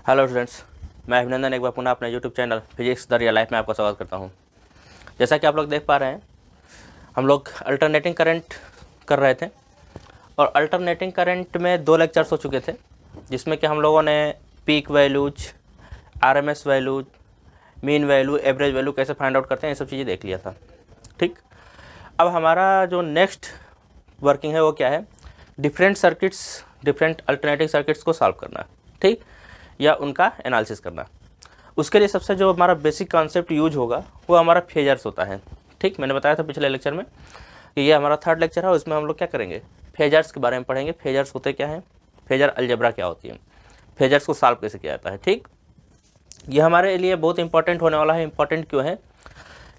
Hello students, मैं अभिनंदन एक बार पुनः अपने YouTube channel physics the real life में आपका स्वागत करता हूं। जैसा कि आप लोग देख पा रहे हैं, हम लोग अल्टरनेटिंग करंट कर रहे थे और अल्टरनेटिंग करंट में 2 लेक्चर्स हो चुके थे, जिसमें कि हम लोगों ने peak values, RMS values, mean value, average value कैसे फाइंड आउट करते हैं, ये सब चीज़ें देख लिया था। ठीक, अब हमारा जो नेक्स्ट वर्किंग है वो क्या है, different circuits, different alternating circuits को सॉल्व करना। ठीक, या उनका एनालिसिस करना। उसके लिए सबसे जो हमारा बेसिक कॉन्सेप्ट यूज होगा वो हमारा फेजर्स होता है। ठीक, मैंने बताया था पिछले लेक्चर में कि ये हमारा 3rd लेक्चर है, उसमें हम लोग क्या करेंगे, फेजर्स के बारे में पढ़ेंगे। फेजर्स होते क्या हैं, फेजर अलजेब्रा क्या होती है, फेजर्स को सॉल्व कैसे किया जाता है। ठीक, ये हमारे लिए बहुत इंपॉर्टेंट होने वाला है। इंपॉर्टेंट क्यों है,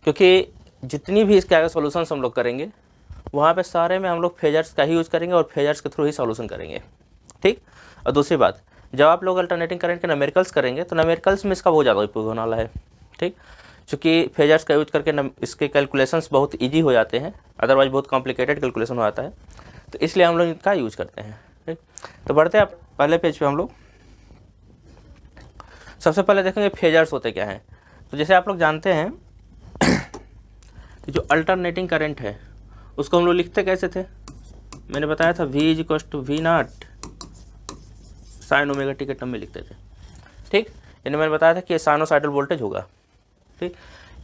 क्योंकि जितनी भी इसके आगे सॉल्यूशंस हम लोग करेंगे वहाँ पे सारे में हम लोग फेजर्स का ही यूज़ करेंगे और फेजर्स के थ्रू ही सॉल्यूशन करेंगे। ठीक, और दूसरी बात, जब आप लोग अल्टरनेटिंग करंट के न्यूमेरिकल्स करेंगे तो न्यूमेरिकल्स में इसका बहुत ज़्यादा उपयोग होने वाला है। ठीक, क्योंकि फेजर्स का यूज करके इसके कैलकुलेशंस बहुत इजी हो जाते हैं, अदरवाइज बहुत कॉम्प्लिकेटेड कैलकुलेशन हो जाता है, तो इसलिए हम लोग इनका यूज करते हैं। ठीक, तो बढ़ते हैं पहले पेज पे। हम लोग सबसे पहले देखेंगे फेजर्स होते क्या हैं। तो जैसे आप लोग जानते हैं कि जो अल्टरनेटिंग करंट है उसको हम लोग लिखते कैसे थे, मैंने बताया था V = V0 sign omega T के टर्म में लिखते थे। ठीक, यानी मैंने बताया था कि ये साइनोसाइडल वोल्टेज होगा। ठीक,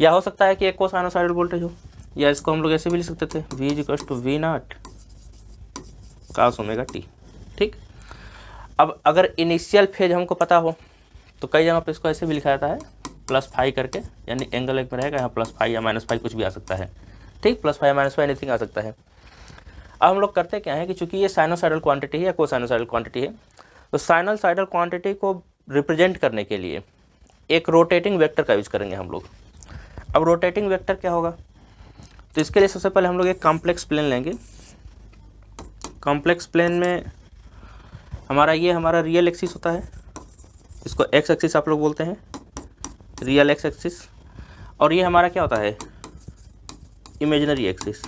या हो सकता है कि एक को साइनोसाइडल वोल्टेज हो, या इसको हम लोग ऐसे भी लिख सकते थे V = V0 cos omega T. ठीक, अब अगर इनिशियल फेज हमको पता हो तो कई जगह पे इसको ऐसे भी लिखा जाता है +φ करके, यानी एंगल एक में रहेगा, यहाँ +φ या -φ कुछ भी आ सकता है। ठीक, +φ या -φ एनीथिंग आ सकता है। अब हम लोग करते क्या है कि चूंकि ये साइनोसाइडल क्वांटिटी है या कोसाइनोसाइडल क्वांटिटी है, तो साइनोसाइडल क्वांटिटी को रिप्रेजेंट करने के लिए एक रोटेटिंग वेक्टर का यूज करेंगे हम लोग। अब रोटेटिंग वेक्टर क्या होगा, तो इसके लिए सबसे पहले हम लोग एक कॉम्प्लेक्स प्लेन लेंगे। कॉम्प्लेक्स प्लेन में हमारा रियल एक्सिस होता है, इसको एक्स एक्सिस आप लोग बोलते हैं, रियल एक्स एक्सिस, और ये हमारा क्या होता है, इमेजिनरी एक्सिस।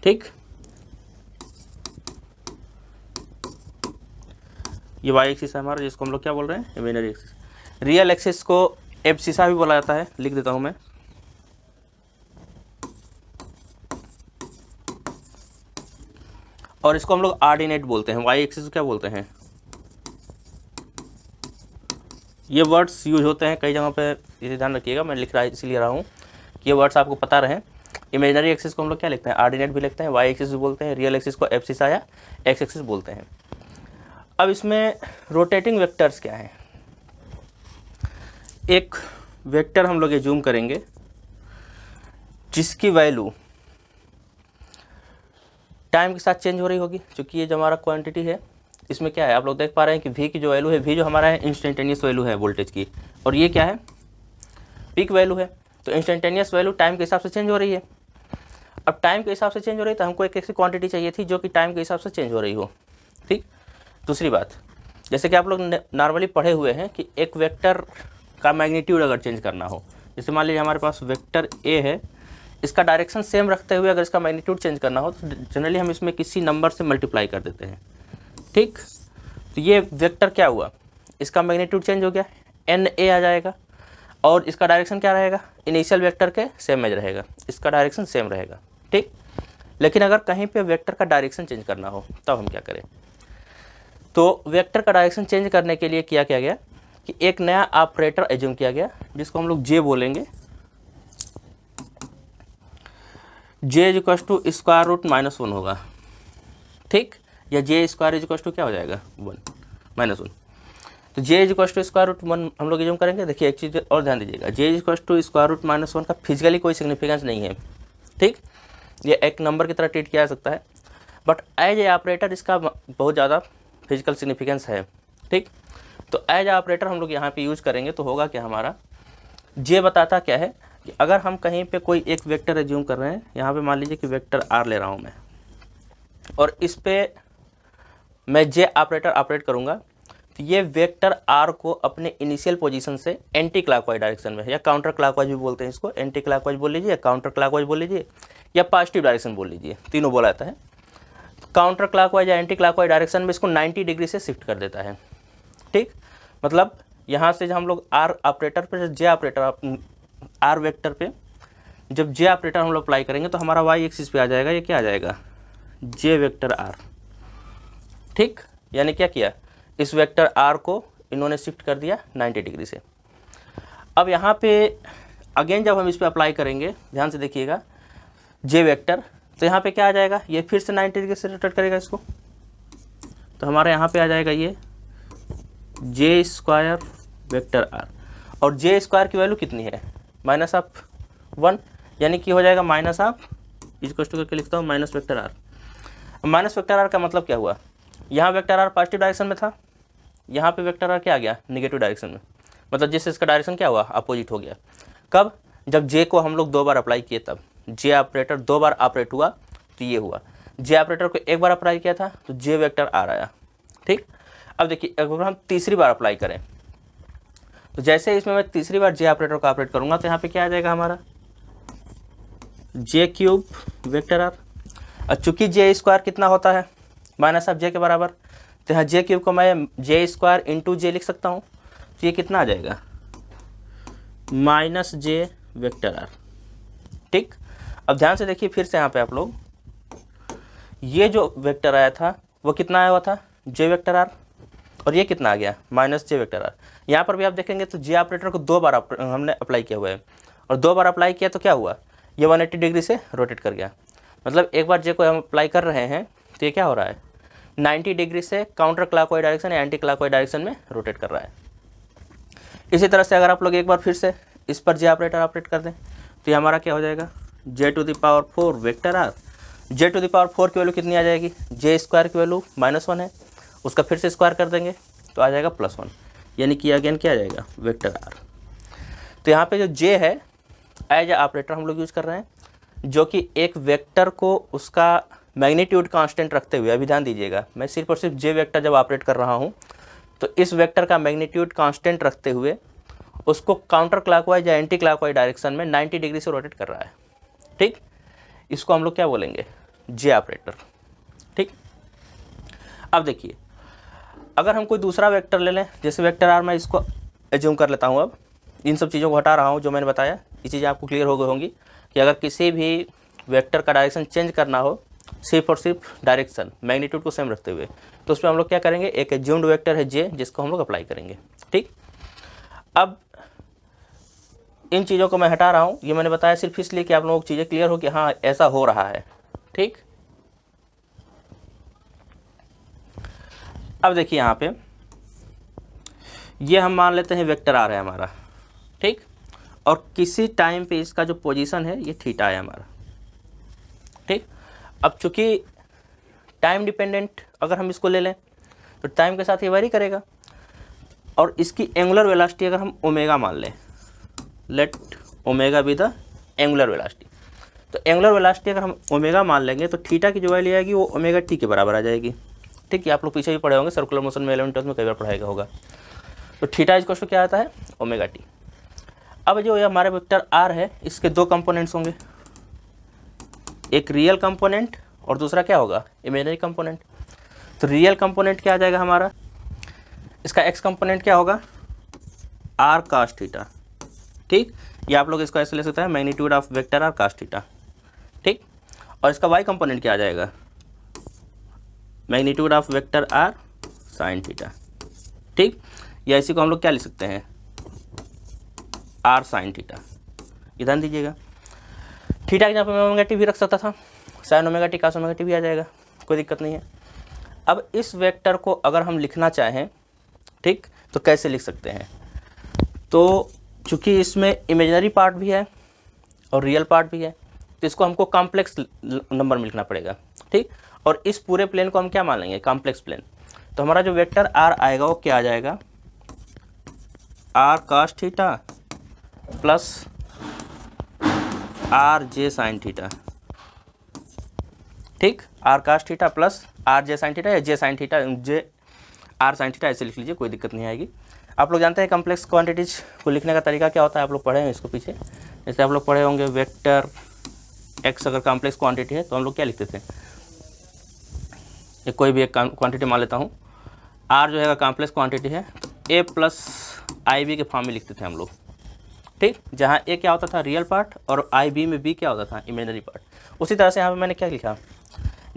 ठीक, ये वाई एक्सिस है हमारा, जिसको हम लोग क्या बोल रहे हैं, इमेजिनरी एक्सिस। रियल एक्सिस को एब्सिसा भी बोला जाता है, लिख देता हूं मैं। और इसको हम लोग ऑर्डिनेट बोलते हैं। वाई एक्सिस को क्या बोलते हैं, ये वर्ड्स यूज होते हैं कई जगहों पे, इसे ध्यान रखिएगा, मैं लिख रहा इसलिए रहा हूँ कि ये वर्ड्स आपको पता रहे। इमेजिनरी एक्सिस को हम लोग क्या लिखते हैं, ऑर्डिनेट भी लिखते हैं, वाई एक्सिस भी बोलते हैं, रियल एक्सिस को एब्सिसा या एक्स एक्सिस बोलते हैं। अब इसमें रोटेटिंग वेक्टर्स क्या हैं, एक वेक्टर हम लोग जूम करेंगे जिसकी वैल्यू टाइम के साथ चेंज हो रही होगी। क्योंकि ये जो हमारा क्वांटिटी है, इसमें क्या है, आप लोग देख पा रहे हैं कि V की जो वैल्यू है, V जो हमारा है इंस्टेंटेनियस वैल्यू है वोल्टेज की, और ये क्या है, पीक वैल्यू है। तो इंस्टेंटेनियस वैल्यू टाइम के हिसाब से चेंज हो रही है। अब टाइम के हिसाब से चेंज हो रही है तो हमको एक ऐसी क्वांटिटी चाहिए थी जो कि टाइम के हिसाब से चेंज हो रही हो। ठीक, दूसरी बात, जैसे कि आप लोग नॉर्मली पढ़े हुए हैं कि एक वेक्टर का मैग्नीट्यूड अगर चेंज करना हो, जैसे मान लीजिए हमारे पास वेक्टर ए है, इसका डायरेक्शन सेम रखते हुए अगर इसका मैग्नीट्यूड चेंज करना हो तो जनरली हम इसमें किसी नंबर से मल्टीप्लाई कर देते हैं। ठीक, तो ये वेक्टर क्या हुआ, इसका मैग्नीट्यूड चेंज हो गया, NA आ जाएगा, और इसका डायरेक्शन क्या रहेगा, इनिशियल वेक्टर के सेम में रहेगा, इसका डायरेक्शन सेम रहेगा। ठीक, लेकिन अगर कहीं पे वेक्टर का डायरेक्शन चेंज करना हो तब हम क्या करें, तो वेक्टर का डायरेक्शन चेंज करने के लिए किया गया कि एक नया ऑपरेटर एज्यूम किया गया, जिसको हम लोग J बोलेंगे। J = √-1 होगा। ठीक, या J ² क्या हो जाएगा, 1 -1। तो J √1 हम लोग एज्यूम करेंगे। देखिए एक चीज़ और ध्यान दीजिएगा, J √-1 का फिजिकली कोई सिग्निफिकेंस नहीं है। ठीक, ये एक नंबर की तरह ट्रीट किया जा सकता है, बट एज ए ऑपरेटर इसका बहुत ज़्यादा फिजिकल सिग्निफिकेंस है। ठीक, तो एज ऑपरेटर हम लोग यहाँ पे यूज़ करेंगे तो होगा क्या, हमारा J बताता क्या है कि अगर हम कहीं पे कोई एक वेक्टर एज्यूम कर रहे हैं, यहाँ पे मान लीजिए कि वेक्टर R ले रहा हूँ मैं, और इस पे मैं J ऑपरेटर ऑपरेट करूँगा, तो ये वेक्टर R को अपने इनिशियल पोजीशन से एंटी क्लॉकवाइज डायरेक्शन में, या काउंटर क्लॉकवाइज भी बोलते हैं इसको, एंटी क्लॉकवाइज बोल लीजिए, काउंटर क्लॉकवाइज बोल लीजिए, या पॉजिटिव डायरेक्शन बोल लीजिए, तीनों बोला जाता है। काउंटर क्लॉकवाइज या एंटी क्लॉकवाइज डायरेक्शन में इसको 90 डिग्री से शिफ्ट कर देता है। ठीक, मतलब यहाँ से जब हम लोग आर ऑपरेटर पे, जे ऑपरेटर, आर वेक्टर पे जब जे ऑपरेटर हम लोग अप्लाई करेंगे तो हमारा वाई एक्सिस पे आ जाएगा, ये क्या आ जाएगा, जे वेक्टर आर। ठीक, यानी क्या किया, इस वेक्टर आर को इन्होंने शिफ्ट कर दिया 90 डिग्री से। अब यहाँ पे अगेन जब हम इस पर अप्लाई करेंगे, ध्यान से देखिएगा, जे वेक्टर, तो यहाँ पे क्या आ जाएगा, ये फिर से 90 डिग्री से रोटेट करेगा इसको, तो हमारे यहाँ पे आ जाएगा ये जे स्क्वायर वेक्टर आर, और जे स्क्वायर की वैल्यू कितनी है, -1, यानी कि हो जाएगा माइनस ऑफ, इसको करके लिखता हूँ minus vector R. Minus vector R का मतलब क्या हुआ, यहाँ वेक्टर आर पॉजिटिव डायरेक्शन में था, यहाँ पे वेक्टर आर क्या आ गया, नेगेटिव डायरेक्शन में, मतलब जिससे इसका डायरेक्शन क्या हुआ, अपोजिट हो गया। कब, जब जे को हम लोग 2 बार अप्लाई किए तब, जे ऑपरेटर 2 बार ऑपरेट हुआ तो ये हुआ, जे ऑपरेटर को 1 बार अप्लाई किया था तो जे वेक्टर आर आया। ठीक, अब देखिए अगर हम तीसरी बार अप्लाई करें तो जैसे इसमें मैं तीसरी बार जे ऑपरेटर को ऑपरेट करूँगा तो यहाँ पे क्या आ जाएगा हमारा, जे क्यूब वेक्टर आर। और चूँकि जे स्क्वायर कितना होता है, माइनस ऑफ जे के बराबर, तो यहाँ जे क्यूब को मैं जे स्क्वायर इंटू जे लिख सकता हूँ, तो ये कितना आ जाएगा, माइनस जे वेक्टर आर। ठीक, अब ध्यान से देखिए फिर से यहाँ पे आप लोग, ये जो वेक्टर आया था वो कितना आया हुआ था, जे वेक्टर आर, और ये कितना आ गया, माइनस जे वेक्टर आर। यहाँ पर भी आप देखेंगे तो जे ऑपरेटर को 2 बार हमने अप्लाई किया हुआ है, और 2 बार अप्लाई किया तो क्या हुआ, ये 180 डिग्री से रोटेट कर गया। मतलब एक बार जे को हम अप्लाई कर रहे हैं तो ये क्या हो रहा है, 90 डिग्री से काउंटर क्लॉकवाइज डायरेक्शन या एंटी क्लॉकवाइज डायरेक्शन में रोटेट कर रहा है। इसी तरह से अगर आप लोग एक बार फिर से इस पर जे ऑपरेटर ऑपरेट कर दें तो ये हमारा क्या हो जाएगा, j⁴ वेक्टर आर। j⁴ की वैल्यू कितनी आ जाएगी, जे स्क्वायर की वैल्यू -1 है, उसका फिर से स्क्वायर कर देंगे तो आ जाएगा +1, यानी कि अगेन क्या आ जाएगा, वेक्टर आर। तो यहाँ पे जो जे है एज ए ऑपरेटर हम लोग यूज़ कर रहे हैं, जो कि एक वेक्टर को उसका मैग्नीट्यूड कांस्टेंट रखते हुए, अभी ध्यान दीजिएगा, मैं सिर्फ और सिर्फ जे वेक्टर जब ऑपरेट कर रहा हूँ तो इस वेक्टर का मैग्नीट्यूड कांस्टेंट रखते हुए उसको काउंटर क्लॉकवाइज या एंटी क्लॉकवाइज डायरेक्शन में 90 डिग्री से रोटेट कर रहा है। ठीक, इसको हम लोग क्या बोलेंगे, जे ऑपरेटर। ठीक, अब देखिए अगर हम कोई दूसरा वेक्टर ले लें, जैसे वेक्टर आर, मैं इसको एज्यूम कर लेता हूँ, अब इन सब चीज़ों को हटा रहा हूँ जो मैंने बताया, ये चीज़ें आपको क्लियर हो गई होंगी कि अगर किसी भी वेक्टर का डायरेक्शन चेंज करना हो सिर्फ और सिर्फ डायरेक्शन मैग्नीट्यूड को सेम रखते हुए, तो उसमें हम लोग क्या करेंगे, एक एज्यूम्ड वेक्टर है जे, जिसको हम लोग अप्लाई करेंगे। ठीक, अब इन चीज़ों को मैं हटा रहा हूँ, ये मैंने बताया सिर्फ इसलिए कि आप लोगों को चीज़ें क्लियर हो कि हाँ ऐसा हो रहा है। ठीक, अब देखिए यहाँ पे ये हम मान लेते हैं वेक्टर आर है हमारा। ठीक, और किसी टाइम पे इसका जो पोजीशन है ये थीटा है हमारा। ठीक, अब चूंकि टाइम डिपेंडेंट अगर हम इसको ले लें तो टाइम के साथ ये वेरी करेगा, और इसकी एंगुलर वेलोसिटी अगर हम ओमेगा मान लें, let omega be the angular velocity, तो एंगुलर वेलोसिटी अगर हम ओमेगा मान लेंगे तो थीटा की जो वैल्यू आएगी वो ओमेगा टी के बराबर आ जाएगी। ठीक, ये आप लोग पीछे भी पढ़े होंगे, सर्कुलर मोशन में 11th में कई बार पढ़ाएगा होगा। तो थीटा इज इक्वल क्या आता है, ओमेगा टी। अब जो ये हमारे वेक्टर आर है इसके 2 कंपोनेंट्स होंगे, एक रियल कंपोनेंट और दूसरा क्या होगा, इमेजिनरी कंपोनेंट। तो रियल कंपोनेंट क्या आ जाएगा हमारा, इसका एक्स कंपोनेंट क्या होगा, आर कास थीटा। ठीक, ये आप लोग इसको ऐसे ले सकते हैं, magnitude of vector R cos theta. ठीक, और इसका वाई कंपोनेंट क्या आ जाएगा, magnitude of vector R sine theta. ठीक, या इसी को हम लोग क्या लिख सकते हैं, आर साइन थीटा। ये ध्यान दीजिएगा, थीटा के यहाँ पर मैं ओमेगा टी भी रख सकता था, sine omega T cos omega T भी आ जाएगा, कोई दिक्कत नहीं है। अब इस वेक्टर को अगर हम लिखना चाहें, ठीक, तो कैसे लिख सकते हैं, तो चूँकि इसमें इमेजिनरी पार्ट भी है और रियल पार्ट भी है तो इसको हमको कॉम्प्लेक्स नंबर में लिखना पड़ेगा। ठीक, और इस पूरे प्लेन को हम क्या मान लेंगे, कॉम्प्लेक्स प्लेन। तो हमारा जो वेक्टर आर आएगा वो क्या आ जाएगा, r cos theta plus R J sine theta. ठीक, r cos theta plus R J sine theta, या j sine theta j are sine theta, ऐसे लिख लीजिए, कोई दिक्कत नहीं आएगी। आप लोग जानते हैं कॉम्प्लेक्स क्वांटिटीज को लिखने का तरीका क्या होता है, आप लोग पढ़े हैं इसको पीछे, जैसे आप लोग पढ़े होंगे वेक्टर एक्स अगर कॉम्प्लेक्स क्वांटिटी है तो हम लोग क्या लिखते थे, कोई भी एक क्वांटिटी मान लेता हूँ, आर जो है कॉम्प्लेक्स क्वांटिटी है तो ए प्लस आई बी के फॉर्म में लिखते थे हम लोग, ठीक, जहाँ ए क्या होता था रियल पार्ट और आई बी में बी क्या होता था इमेजिनरी पार्ट। उसी तरह से यहाँ पे मैंने क्या लिखा,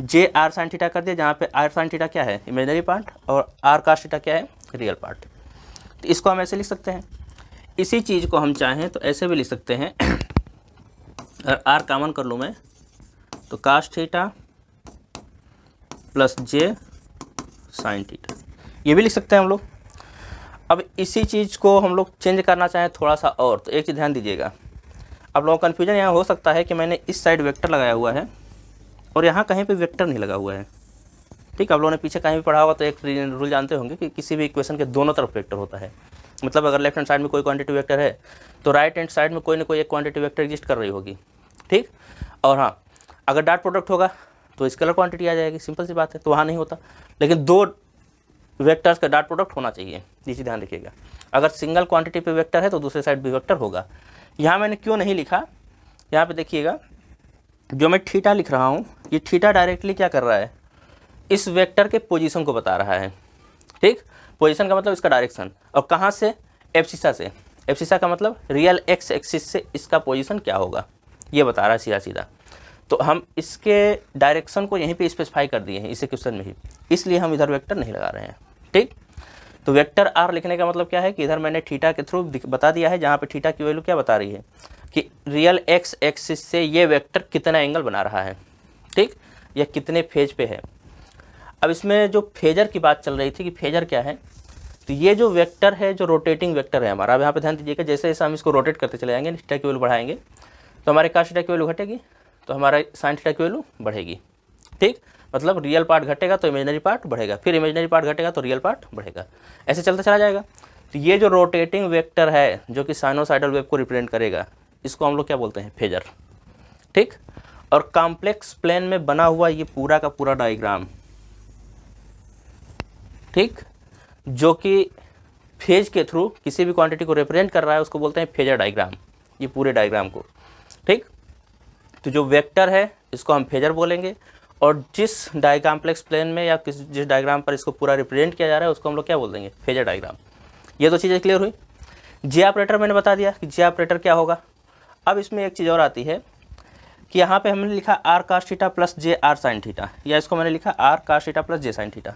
जे आर साइन थीटा कर दिया, जहाँ पे आर साइन थीटा क्या है इमेजिनरी पार्ट और आर कास थीटा क्या है रियल पार्ट। तो इसको हम ऐसे लिख सकते हैं। इसी चीज़ को हम चाहें तो ऐसे भी लिख सकते हैं, अगर आर कॉमन कर लूँ मैं तो कास थीटा प्लस जे साइन थीटा, ये भी लिख सकते हैं हम लोग। अब इसी चीज़ को हम लोग चेंज करना चाहें थोड़ा सा और, तो एक चीज़ ध्यान दीजिएगा, आप लोगों को कन्फ्यूजन यहाँ हो सकता है कि मैंने इस साइड वेक्टर लगाया हुआ है और यहाँ कहीं पे वेक्टर नहीं लगा हुआ है, ठीक। आप लोगों ने पीछे कहीं भी पढ़ा होगा तो एक रूल जानते होंगे कि किसी भी इक्वेशन के दोनों तरफ वेक्टर होता है। मतलब अगर लेफ्ट हैंड साइड में कोई क्वांटिटी वेक्टर है तो राइट हैंड साइड में कोई ना कोई एक क्वांटिटी वेक्टर एग्जिस्ट कर रही होगी, ठीक। और हाँ, अगर डॉट प्रोडक्ट होगा तो स्केलर क्वांटिटी आ जाएगी, सिंपल सी बात है, तो वहाँ नहीं होता। लेकिन दो वेक्टर्स का डॉट प्रोडक्ट होना चाहिए, ये ध्यान रखिएगा। अगर सिंगल क्वांटिटी पे वेक्टर है तो दूसरे साइड भी वेक्टर होगा। यहाँ मैंने क्यों नहीं लिखा, यहाँ पे देखिएगा, जो मैं थीटा लिख रहा हूँ ये थीटा डायरेक्टली क्या कर रहा है, इस वेक्टर के पोजीशन को बता रहा है, ठीक। पोजीशन का मतलब इसका डायरेक्शन, और कहाँ से, एब्सिसा से। एब्सिसा का मतलब रियल एक्स एक्सिस से इसका पोजीशन क्या होगा ये बता रहा है सीधा सीधा। तो हम इसके डायरेक्शन को यहीं पे स्पेसिफाई कर दिए हैं इस क्वेश्चन में ही, इसलिए हम इधर वेक्टर नहीं लगा रहे हैं, ठीक। तो वेक्टर आर लिखने का मतलब क्या है कि इधर मैंने थीटा के थ्रू बता दिया है, जहाँ पे थीटा की वैल्यू क्या बता रही है कि रियल एक्स एक्सिस से ये वेक्टर कितना एंगल बना रहा है, ठीक, या कितने फेज पे है। अब इसमें जो फेजर की बात चल रही थी कि फेजर क्या है, तो ये जो वेक्टर है जो रोटेटिंग वेक्टर है हमारा, अब यहाँ पे ध्यान दीजिएगा, जैसे जैसे हम इसको रोटेट करते चले जाएंगे, थीटा की वैल्यू बढ़ाएंगे तो हमारे कास थीटा की वैल्यू घटेगी, तो हमारा साइन थीटा की वैल्यू बढ़ेगी, ठीक। मतलब रियल पार्ट घटेगा तो इमेजिनरी पार्ट बढ़ेगा, फिर इमेजिनरी पार्ट घटेगा तो रियल पार्ट बढ़ेगा, ऐसे चलता चला जाएगा। तो ये जो रोटेटिंग वेक्टर है जो कि साइनोसाइडल वेव को रिप्रेजेंट करेगा, इसको हम लोग क्या बोलते हैं, फेजर, ठीक। और कॉम्प्लेक्स प्लेन में बना हुआ ये पूरा का पूरा डायग्राम, ठीक, जो कि फेज के थ्रू किसी भी क्वांटिटी को रिप्रेजेंट कर रहा है उसको बोलते हैं फेजर डायग्राम, ये पूरे डायग्राम को, ठीक। तो जो वेक्टर है इसको हम फेजर बोलेंगे, और जिस कॉम्प्लेक्स प्लेन में या जिस डायग्राम पर इसको पूरा रिप्रेजेंट किया जा रहा है उसको हम लोग क्या बोल देंगे, फेजर डायग्राम। ये तो चीज़ें क्लियर हुई। जे ऑपरेटर मैंने बता दिया कि जे ऑपरेटर क्या होगा। अब इसमें एक चीज़ और आती है कि यहाँ पे हमने लिखा R cos theta plus J are sine theta, या इसको मैंने लिखा आर कास थीटा प्लस जे साइन थीटा।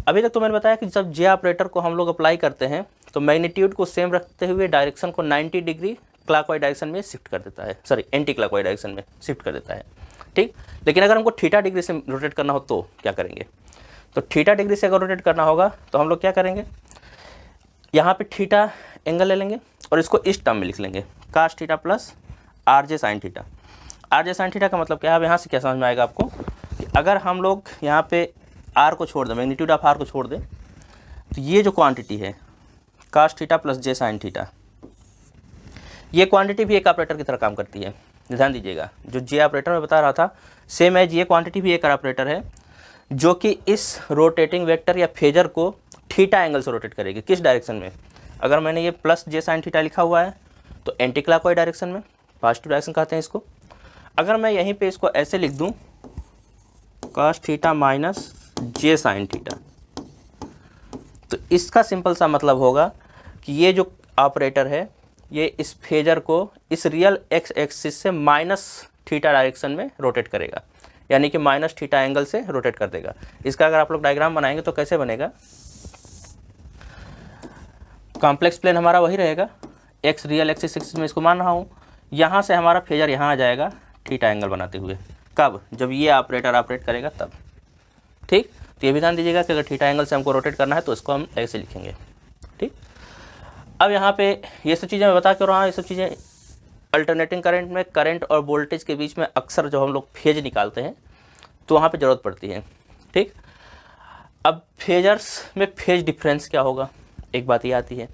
अभी तक तो मैंने बताया कि जब जे ऑपरेटर को हम लोग अप्लाई करते हैं तो मैग्नीट्यूड को सेम रखते हुए डायरेक्शन को 90 डिग्री क्लॉकवाइज डायरेक्शन में शिफ्ट कर देता है, सॉरी एंटी क्लॉकवाइज डायरेक्शन में शिफ्ट कर देता है, ठीक। लेकिन अगर हमको थीटा डिग्री से रोटेट करना हो तो क्या करेंगे, तो थीटा डिग्री से अगर रोटेट करना होगा तो हम लोग क्या करेंगे, यहाँ पे थीटा एंगल ले लेंगे और इसको इस टर्म में लिख लेंगे, cos theta plus R J sine theta. R जे साइन थीटा का मतलब क्या है, अब यहाँ से क्या समझ में आएगा आपको कि अगर हम लोग यहाँ पे आर को छोड़ दें, मैग्नीट्यूड ऑफ आर को छोड़ दें, तो ये जो क्वांटिटी है कास थीटा प्लस जे साइन थीटा, ये क्वांटिटी भी एक ऑपरेटर की तरह काम करती है। ध्यान दीजिएगा, जो जे ऑपरेटर में बता रहा था सेम एज ये क्वांटिटी भी एक ऑपरेटर है जो कि इस रोटेटिंग वेक्टर या फेजर को थीटा एंगल से रोटेट करेगी। किस डायरेक्शन में, अगर मैंने ये प्लस जे साइन थीटा लिखा हुआ है तो एंटी क्लॉकवाइज डायरेक्शन में, पॉजिटिव डायरेक्शन कहते हैं इसको। अगर मैं यहीं पे इसको ऐसे लिख दूं कास थीटा माइनस जे साइन थीटा, तो इसका सिंपल सा मतलब होगा कि ये जो ऑपरेटर है ये इस फेजर को इस रियल एक्स एक्सिस से माइनस थीटा डायरेक्शन में रोटेट करेगा, यानी कि माइनस थीटा एंगल से रोटेट कर देगा। इसका अगर आप लोग डायग्राम बनाएंगे तो कैसे बनेगा, कॉम्प्लेक्स प्लेन हमारा वही रहेगा, एक्स रियल एक्सिस एक्सिस में इसको मान रहा हूँ, यहाँ से हमारा फेजर यहाँ आ जाएगा थीटा एंगल बनाते हुए। कब, जब ये ऑपरेटर ऑपरेट करेगा तब, ठीक। तो ये भी ध्यान दीजिएगा कि अगर थीटा एंगल से हमको रोटेट करना है तो इसको हम ऐसे लिखेंगे, ठीक। अब यहाँ पे ये सब चीज़ें मैं बता के रहा हूँ, ये सब चीज़ें अल्टरनेटिंग करंट में करंट और वोल्टेज के बीच में अक्सर जब हम लोग फेज निकालते हैं तो वहाँ पे ज़रूरत पड़ती है, ठीक। अब फेजर्स में फेज डिफरेंस क्या होगा, एक बात ये आती है।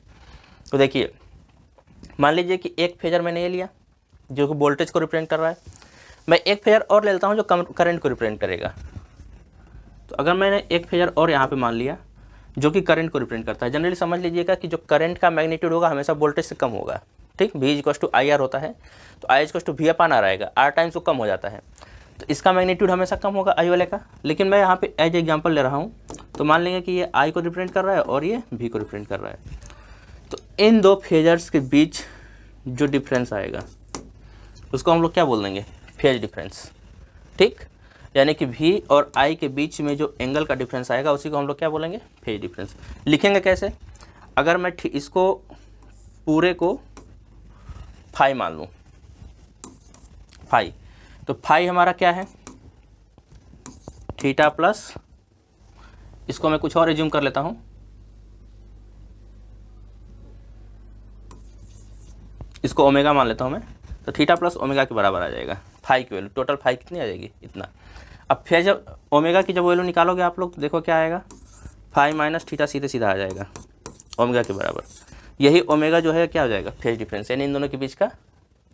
तो देखिए, मान लीजिए कि एक फेजर मैंने ये लिया जो कि वोल्टेज को रिप्रेजेंट कर रहा है, मैं एक फेजर और ले लेता हूँ जो करंट को रिप्रेजेंट करेगा। तो अगर मैंने एक फेजर और यहाँ पे मान लिया जो कि करंट को रिप्रेजेंट करता है, जनरली समझ लीजिएगा कि जो करंट का मैग्नीट्यूड होगा हमेशा वोल्टेज से कम होगा, ठीक। V = IR होता है, तो I = V/R आएगा, R टाइम्स वो कम हो जाता है। तो इसका मैग्नीट्यूड हमेशा कम होगा आई वाले का, लेकिन मैं यहाँ पे एज एग्जांपल ले रहा हूँ। तो मान लेंगे कि ये आई को रिप्रेजेंट कर रहा है और ये भी को रिप्रेजेंट कर रहा है। तो इन दो फेजर्स के बीच जो डिफरेंस आएगा उसको हम लोग क्या बोल देंगे, फेज डिफरेंस। ठीक, यानी कि भी और आई के बीच में जो एंगल का डिफरेंस आएगा उसी को हम लोग क्या बोलेंगे, फेज डिफरेंस। लिखेंगे कैसे, अगर मैं इसको पूरे को फाई मान लूँ, फाई, तो फाई हमारा क्या है, थीटा प्लस, इसको मैं कुछ और एज्यूम कर लेता हूँ, इसको ओमेगा मान लेता हूँ मैं। तो थीटा प्लस ओमेगा के बराबर आ जाएगा फाई की वैल्यू। टोटल फाई कितनी आ जाएगी, इतना। अब फिर जब ओमेगा की जब वैल्यू निकालोगे आप लोग, देखो क्या आएगा, फाई माइनस थीटा सीधे सीधा आ जाएगा ओमेगा के बराबर। यही ओमेगा जो है क्या हो जाएगा, फेज डिफरेंस, यानी इन दोनों के बीच का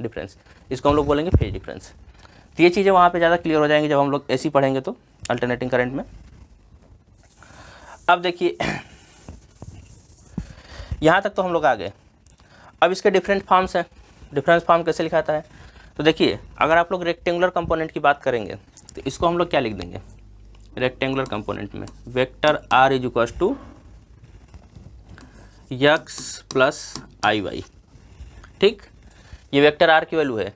डिफरेंस, इसको हम लोग बोलेंगे फेज डिफरेंस। तो ये चीज़ें वहाँ पे ज़्यादा क्लियर हो जाएंगी जब हम लोग एसी पढ़ेंगे तो अल्टरनेटिंग करंट में। अब देखिए यहाँ तक तो हम लोग आ गए। अब इसके डिफरेंट फॉर्म्स हैं, डिफरेंस फॉर्म कैसे लिखाता है। तो देखिए अगर आप लोग रेक्टेंगुलर कंपोनेंट की बात करेंगे तो इसको हम लोग क्या लिख देंगे, रेक्टेंगुलर कंपोनेंट में vector R is equal to X plus I Y. ठीक, ये वेक्टर आर की वैल्यू है,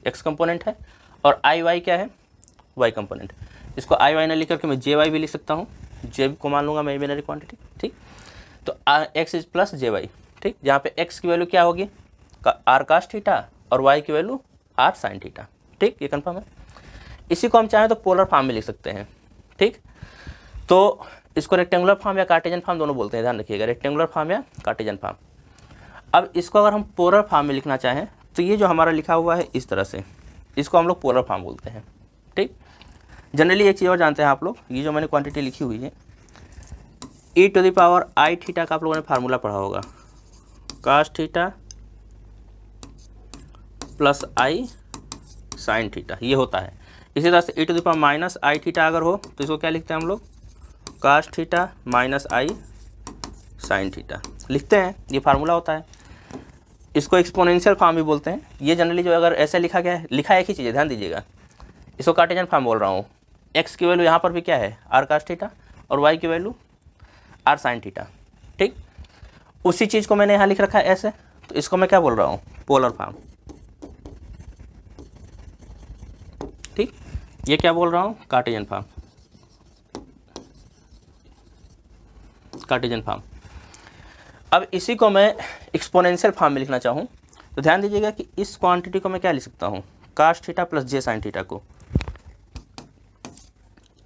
एक्स कंपोनेंट है और आई वाई क्या है, वाई कंपोनेंट। इसको आई वाई ना लिख करके मैं जे वाई भी लिख सकता हूँ, जे को मान लूँगा मैं इमेजिनरी क्वांटिटी। ठीक, तो X is plus J Y. ठीक, जहाँ पे एक्स की वैल्यू क्या होगी, आर कास थीटा और वाई की वैल्यू आर साइन थीटा। ठीक, ये कन्फर्म है। इसी को हम चाहें तो पोलर फॉर्म में लिख सकते हैं। ठीक, तो इसको रेक्टेंगुलर फॉर्म या कार्टेजन फॉर्म दोनों बोलते हैं, ध्यान रखिएगा, रेक्टेंगुलर फॉर्म या कार्टेजन फॉर्म। अब इसको अगर हम पोलर फॉर्म में लिखना चाहें तो ये जो हमारा लिखा हुआ है इस तरह से, इसको हम लोग पोलर फॉर्म बोलते हैं। ठीक, जनरली एक चीज़ और जानते हैं आप लोग, ये जो मैंने क्वांटिटी लिखी हुई है ई to the power i theta का आप लोगों ने फार्मूला पढ़ा होगा, cos theta plus i sine theta, ये होता है। इसी तरह से e to the power minus i theta अगर हो तो इसको क्या लिखते हैं हम लोग, cos theta minus i sine theta लिखते हैं, ये फार्मूला होता है। इसको एक्सपोनेंशियल फॉर्म भी बोलते हैं। ये जनरली जो अगर ऐसे लिखा गया है, लिखा एक ही चीज़ है, ध्यान दीजिएगा। इसको कार्टेजन फॉर्म बोल रहा हूँ, एक्स की वैल्यू यहाँ पर भी क्या है, आर कास थीटा और वाई की वैल्यू आर साइन थीटा। ठीक, उसी चीज़ को मैंने यहाँ लिख रखा है ऐसे, तो इसको मैं क्या बोल रहा हूँ, पोलर फॉर्म। ठीक, ये क्या बोल रहा हूँ, कार्टेजन फॉर्म, कार्टेजन फॉर्म। अब इसी को मैं एक्सपोनेंशियल फॉर्म में लिखना चाहूँ तो ध्यान दीजिएगा कि इस क्वांटिटी को मैं क्या लिख सकता हूँ, कास थीटा प्लस जे साइन थीटा को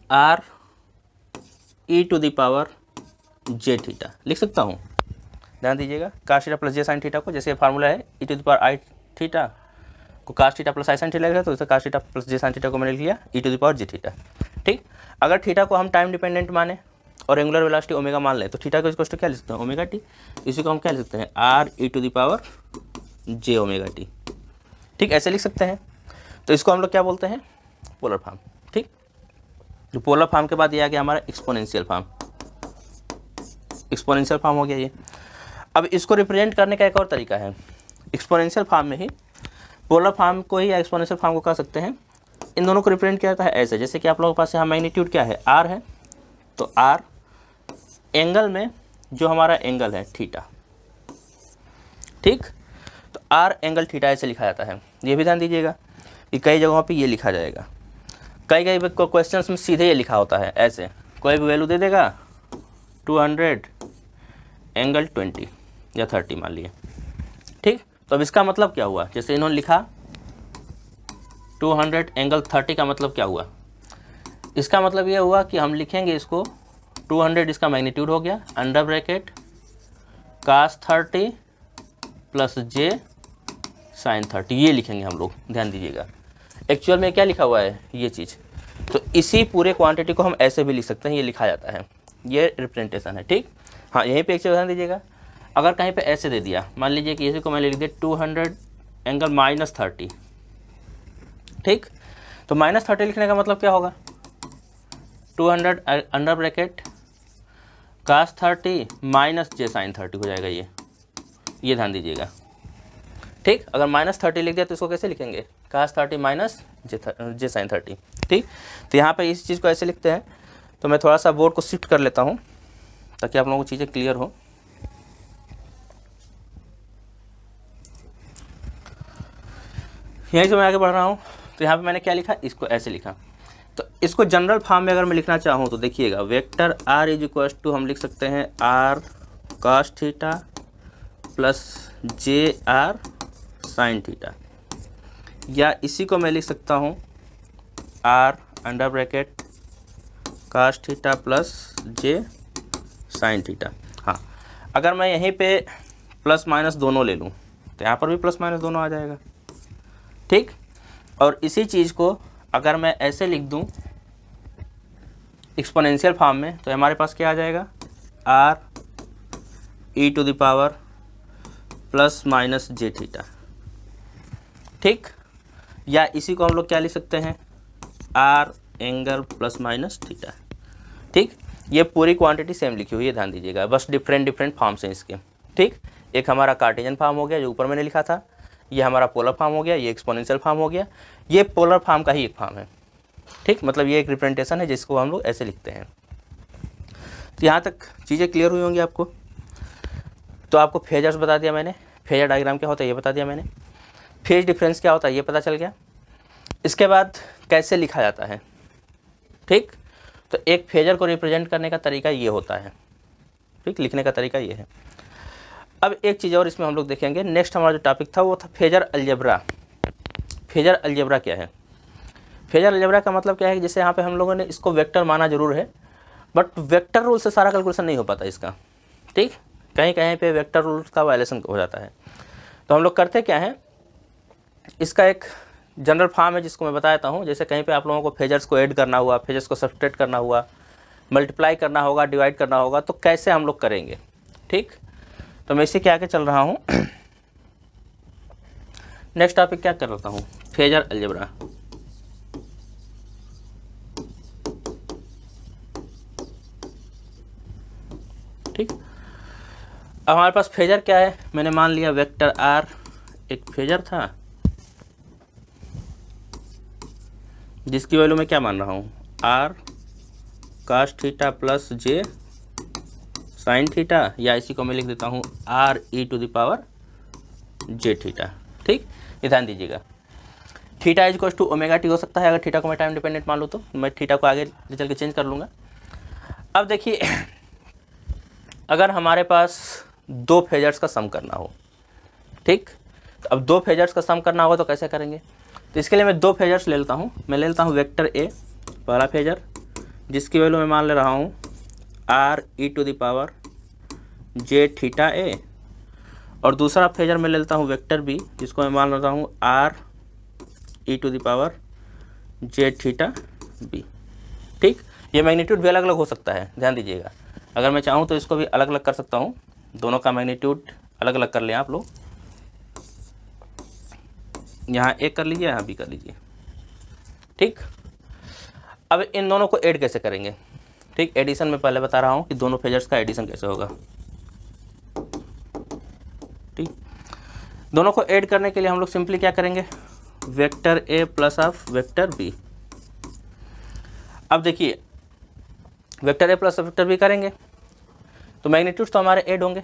r E to the power J theta लिख सकता हूँ। ध्यान दीजिएगा, कास थीटा प्लस जे साइन थीटा को, जैसे फार्मूला है ई to the power i theta को cos theta plus i sine theta लिखा, तो इसे कास थीटा प्लस जे साइन थीटा को मैंने लिख लिया e to the power J theta. ठीक, अगर थीटा को हम टाइम डिपेंडेंट माने और एंगुलर वेलोसिटी ओमेगा मान लें तो थीटा को इसको क्या लिख सकते हैं, ओमेगा टी। इसी को हम क्या लिख सकते हैं, R E to the power J omega T. ठीक, ऐसे लिख सकते हैं। तो इसको हम लोग क्या बोलते हैं, पोलर फॉर्म। ठीक, जो पोलर फॉर्म के बाद ये आ गया हमारा एक्सपोनेंशियल फॉर्म, एक्सपोनेंशियल फॉर्म हो गया ये। अब इसको रिप्रेजेंट करने का एक और तरीका है, एक्सपोनेंशियल फॉर्म में ही पोलर फॉर्म को ही या एक्सपोनेंशियल फॉर्म को कह सकते हैं। इन दोनों को रिप्रेजेंट किया जाता है ऐसे, जैसे कि आप लोगों के पास यहाँ मैग्नीट्यूड क्या है, आर है, तो आर एंगल में जो हमारा एंगल है थीटा। ठीक, तो आर एंगल थीटा ऐसे लिखा जाता है। ये भी ध्यान दीजिएगा कि कई जगहों पे ये लिखा जाएगा, कई क्वेश्चंस में सीधे ये लिखा होता है ऐसे, कोई भी वैल्यू दे देगा 200 एंगल 20 या 30 मान लिए। ठीक, तो अब इसका मतलब क्या हुआ, जैसे इन्होंने लिखा 200 एंगल 30 का मतलब क्या हुआ, इसका मतलब ये हुआ कि हम लिखेंगे इसको 200, इसका मैग्नीट्यूड हो गया, अंडर ब्रैकेट कास 30 प्लस जे साइन 30, ये लिखेंगे हम लोग। ध्यान दीजिएगा एक्चुअल में क्या लिखा हुआ है ये चीज़, तो इसी पूरे क्वांटिटी को हम ऐसे भी लिख सकते हैं, ये लिखा जाता है, ये रिप्रेजेंटेशन है। ठीक, हाँ यहीं पे एक चीज़ ध्यान दीजिएगा, अगर कहीं पे ऐसे दे दिया, मान लीजिए कि इसी को मैंने लिख दिया 200 एंगल माइनस 30। ठीक, तो माइनस 30 लिखने का मतलब क्या होगा, 200 अंडर ब्रैकेट कास 30 माइनस जे साइन 30 हो जाएगा ये ध्यान दीजिएगा। ठीक, अगर माइनस 30 लिख दिया तो इसको कैसे लिखेंगे, cos 30 माइनस जे साइन 30। ठीक, तो यहाँ पे इस चीज़ को ऐसे लिखते हैं। तो मैं थोड़ा सा बोर्ड को शिफ्ट कर लेता हूँ ताकि आप लोगों को चीज़ें क्लियर हो। यहीं से मैं आगे बढ़ रहा हूँ। तो यहाँ पे मैंने क्या लिखा, इसको ऐसे लिखा। तो इसको जनरल फॉर्म में अगर मैं लिखना चाहूँ तो देखिएगा, vector r is equal to हम लिख सकते हैं r cos theta plus J are sine theta, या इसी को मैं लिख सकता हूँ r under bracket cos theta plus जे साइन थीटा। हाँ, अगर मैं यहीं पे प्लस माइनस दोनों ले लूँ तो यहाँ पर भी प्लस माइनस दोनों आ जाएगा। ठीक, और इसी चीज़ को अगर मैं ऐसे लिख दूं एक्सपोनेंशियल फॉर्म में तो हमारे पास क्या आ जाएगा, r e to the power plus minus J theta. ठीक, या इसी को हम लोग क्या लिख सकते हैं, r angle plus minus theta. ठीक, ये पूरी क्वांटिटी सेम लिखी हुई है, ध्यान दीजिएगा, बस डिफरेंट फॉर्म्स हैं इसके। ठीक, एक हमारा कार्टेशियन फॉर्म हो गया जो ऊपर मैंने लिखा था, ये हमारा पोलर फॉर्म हो गया, ये एक्सपोनेंशियल फॉर्म हो गया, ये पोलर फॉर्म का ही एक फॉर्म है। ठीक, मतलब ये एक रिप्रेजेंटेशन है जिसको हम लोग ऐसे लिखते हैं। तो यहाँ तक चीज़ें क्लियर हुई होंगी आपको। तो आपको फेजर्स बता दिया मैंने, फेजर डायग्राम क्या होता है ये बता दिया मैंने, फेज डिफरेंस क्या होता है ये पता चल गया। इसके बाद कैसे लिखा जाता है। ठीक, तो एक फेजर को रिप्रेजेंट करने का तरीका ये होता है। ठीक, लिखने का तरीका ये है। अब एक चीज़ और इसमें हम लोग देखेंगे, नेक्स्ट हमारा जो टॉपिक था वो था फेजर अलजेब्रा। फेजर अलजेब्रा क्या है, फेजर अलजेब्रा का मतलब क्या है कि जैसे यहाँ पे हम लोगों ने इसको वेक्टर माना जरूर है, बट वेक्टर रूल से सारा कैलकुलेशन नहीं हो पाता इसका। ठीक, कहीं कहीं पे वेक्टर रूल का वायलेशन हो जाता है। तो हम लोग करते क्या है, इसका एक जनरल फॉर्म है जिसको मैं बताता हूँ। जैसे कहीं पे आप लोगों को फेजर्स को ऐड करना हुआ, फेजर्स को सब्सट्रैक्ट करना हुआ, मल्टीप्लाई करना होगा, डिवाइड करना होगा, तो कैसे हम लोग करेंगे। ठीक, तो मैं इसी के आगे चल रहा हूँ। नेक्स्ट टॉपिक क्या कर रहा हूँ, फेजर अलजेब्रा। ठीक, अब हमारे पास फेजर क्या है, मैंने मान लिया वेक्टर r एक फेजर था जिसकी वैल्यू मैं क्या मान रहा हूँ, r cos थीटा प्लस जे साइन थीटा, या इसी को मैं लिख देता हूँ r e to the power J theta. ठीक, ये ध्यान दीजिएगा, theta is equal to omega T हो सकता है। अगर थीटा को मैं टाइम डिपेंडेंट मान लूँ तो मैं थीटा को आगे चल के चेंज कर लूँगा। अब देखिए, अगर हमारे पास दो फेजर्स का सम करना हो, ठीक, तो अब दो फेजर्स का सम करना होगा तो कैसे करेंगे। तो इसके लिए मैं दो फेजर्स ले लेता हूँ। मैं ले लेता हूँ वेक्टर ए, पहला फेजर जिसकी वैल्यू मैं मान ले रहा हूँ r e to the power J theta a, और दूसरा फेजर मैं ले लेता हूँ वेक्टर बी जिसको मैं मान लेता हूँ r e to the power J theta B. ठीक, ये मैग्नीट्यूड भी अलग अलग हो सकता है, ध्यान दीजिएगा। अगर मैं चाहूँ तो इसको भी अलग अलग कर सकता हूँ, दोनों का मैग्नीट्यूड अलग अलग कर लें आप लोग। यहाँ एक कर लीजिए, यहाँ भी कर लीजिए। ठीक, अब इन दोनों को ऐड कैसे करेंगे। ठीक, एडिशन में पहले बता रहा हूँ कि दोनों फेजर्स का एडिशन कैसे होगा। ठीक, दोनों को ऐड करने के लिए हम लोग सिंपली क्या करेंगे, vector A plus of vector B. अब देखिए, vector A plus vector B करेंगे तो मैग्नीट्यूड तो हमारे ऐड होंगे,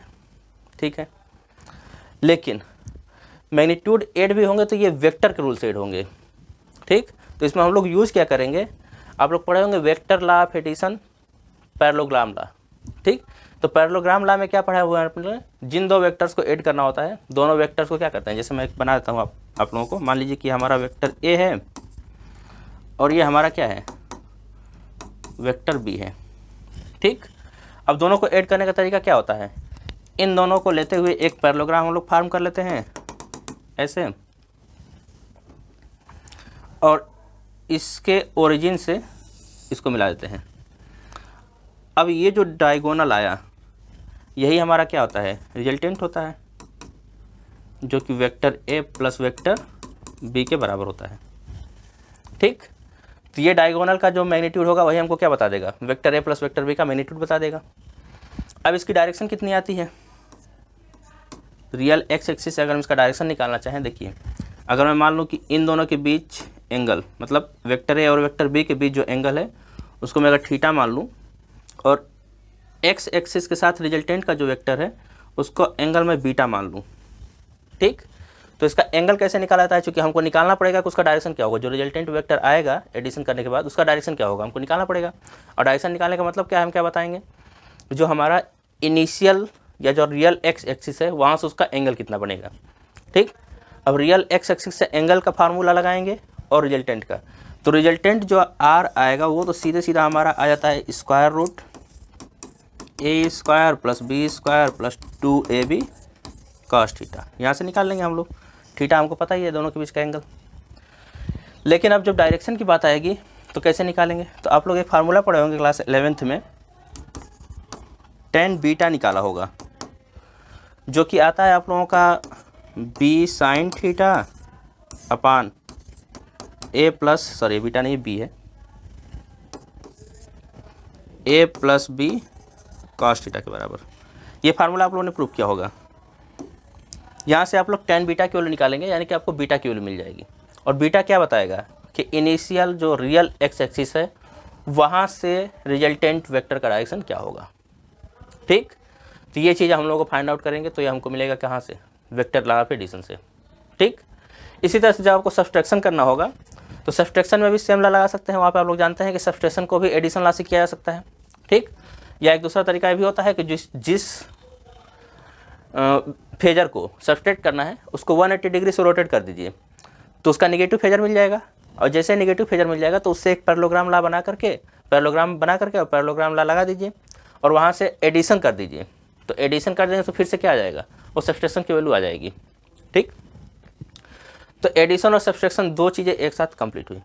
ठीक है, लेकिन मैग्नीट्यूड ऐड भी होंगे तो ये वेक्टर के रूल से ऐड होंगे। ठीक, तो इसमें हम लोग यूज़ क्या करेंगे, आप लोग पढ़े होंगे vector law of addition, parallelogram law. ठीक, तो पैरेललोग्राम लॉ में क्या पढ़ा हुआ है आपने, जिन दो वेक्टर्स को ऐड करना होता है, दोनों वेक्टर्स को क्या करते हैं, जैसे मैं बना देता हूँ आप लोगों को। मान लीजिए कि हमारा वेक्टर ए है और ये हमारा क्या है, वेक्टर बी है। ठीक, अब दोनों को ऐड करने का तरीका क्या होता है, इन दोनों को लेते हुए एक पैरेललोग्राम हम लोग फॉर्म कर लेते हैं ऐसे, और इसके ओरिजिन से इसको मिला देते हैं। अब ये जो डायगोनल आया यही हमारा क्या होता है, रिजल्टेंट होता है, जो कि vector A plus vector B के बराबर होता है। ठीक, तो ये डायगोनल का जो मैग्नीट्यूड होगा वही हमको क्या बता देगा, vector A plus vector B का मैग्नीट्यूड बता देगा। अब इसकी डायरेक्शन कितनी आती है, रियल एक्स एक्सिस से अगर हम इसका डायरेक्शन निकालना चाहें, देखिए अगर मैं मान लूँ कि इन दोनों के बीच एंगल, मतलब वेक्टर ए और वेक्टर बी के बीच जो एंगल है उसको मैं अगर थीटा मान लूँ, और एक्स एक्सिस के साथ रिजल्टेंट का जो वेक्टर है उसको एंगल में बीटा मान लूँ, ठीक। तो इसका एंगल कैसे निकाला जाता है, क्योंकि हमको निकालना पड़ेगा कि उसका डायरेक्शन क्या होगा, जो रिजल्टेंट वेक्टर आएगा एडिशन करने के बाद उसका डायरेक्शन क्या होगा हमको निकालना पड़ेगा। और डायरेक्शन निकालने का मतलब क्या है, हम क्या बताएंगे, जो हमारा इनिशियल या जो रियल एक्स एक्सिस है वहाँ से उसका एंगल कितना बनेगा, ठीक। अब रियल एक्स एक्सिस से एंगल का फार्मूला लगाएंगे और रिजल्टेंट का, तो रिजल्टेंट जो आर आएगा वो तो सीधे सीधा हमारा आ जाता है square root a square plus b square plus 2ab cos theta. यहाँ से निकाल लेंगे हम लोग, थीटा हमको पता ही है दोनों के बीच का एंगल। लेकिन अब जब डायरेक्शन की बात आएगी तो कैसे निकालेंगे, तो आप लोग एक फार्मूला पढ़े होंगे क्लास 11th में, tan बीटा निकाला होगा, जो कि आता है आप लोगों का b sine theta upon a plus, sorry beta नहीं b है, a plus B cos theta के बराबर। ये फार्मूला आप लोगों ने प्रूव किया होगा। यहाँ से आप लोग tan बीटा की वैल्यू निकालेंगे, यानी कि आपको बीटा की वैल्यू मिल जाएगी। और बीटा क्या बताएगा कि इनिशियल जो रियल एक्स एक्सिस है वहाँ से रिजल्टेंट वेक्टर का डायरेक्शन क्या होगा, ठीक। तो ये चीज़ हम लोगों को फाइंड आउट करेंगे, तो ये हमको मिलेगा कहाँ से, वेक्टर लगा पे एडिशन से, ठीक। इसी तरह से जब आपको सब्सट्रैक्शन करना होगा तो सब्सट्रैक्शन में भी सेम लगा सकते हैं, वहाँ पे आप लोग जानते हैं कि सब्सट्रैक्शन को भी एडिशन ला से किया जा सकता है, ठीक। या एक दूसरा तरीका भी होता है कि जिस फेजर को सब्सट्रैक्ट करना है उसको 180 डिग्री से रोटेट कर दीजिए तो उसका निगेटिव फेजर मिल जाएगा, और जैसे निगेटिव फेजर मिल जाएगा तो उससे एक पैरेललोग्राम ला बना करके और पैरेललोग्राम ला लगा दीजिए और वहाँ से एडिशन कर दीजिए। तो एडिशन कर देंगे तो फिर से क्या आ जाएगा, वो सब्सट्रैक्शन की वैल्यू आ जाएगी, ठीक। तो एडिशन और सब्सट्रैक्शन दो चीज़ें एक साथ कंप्लीट हुई,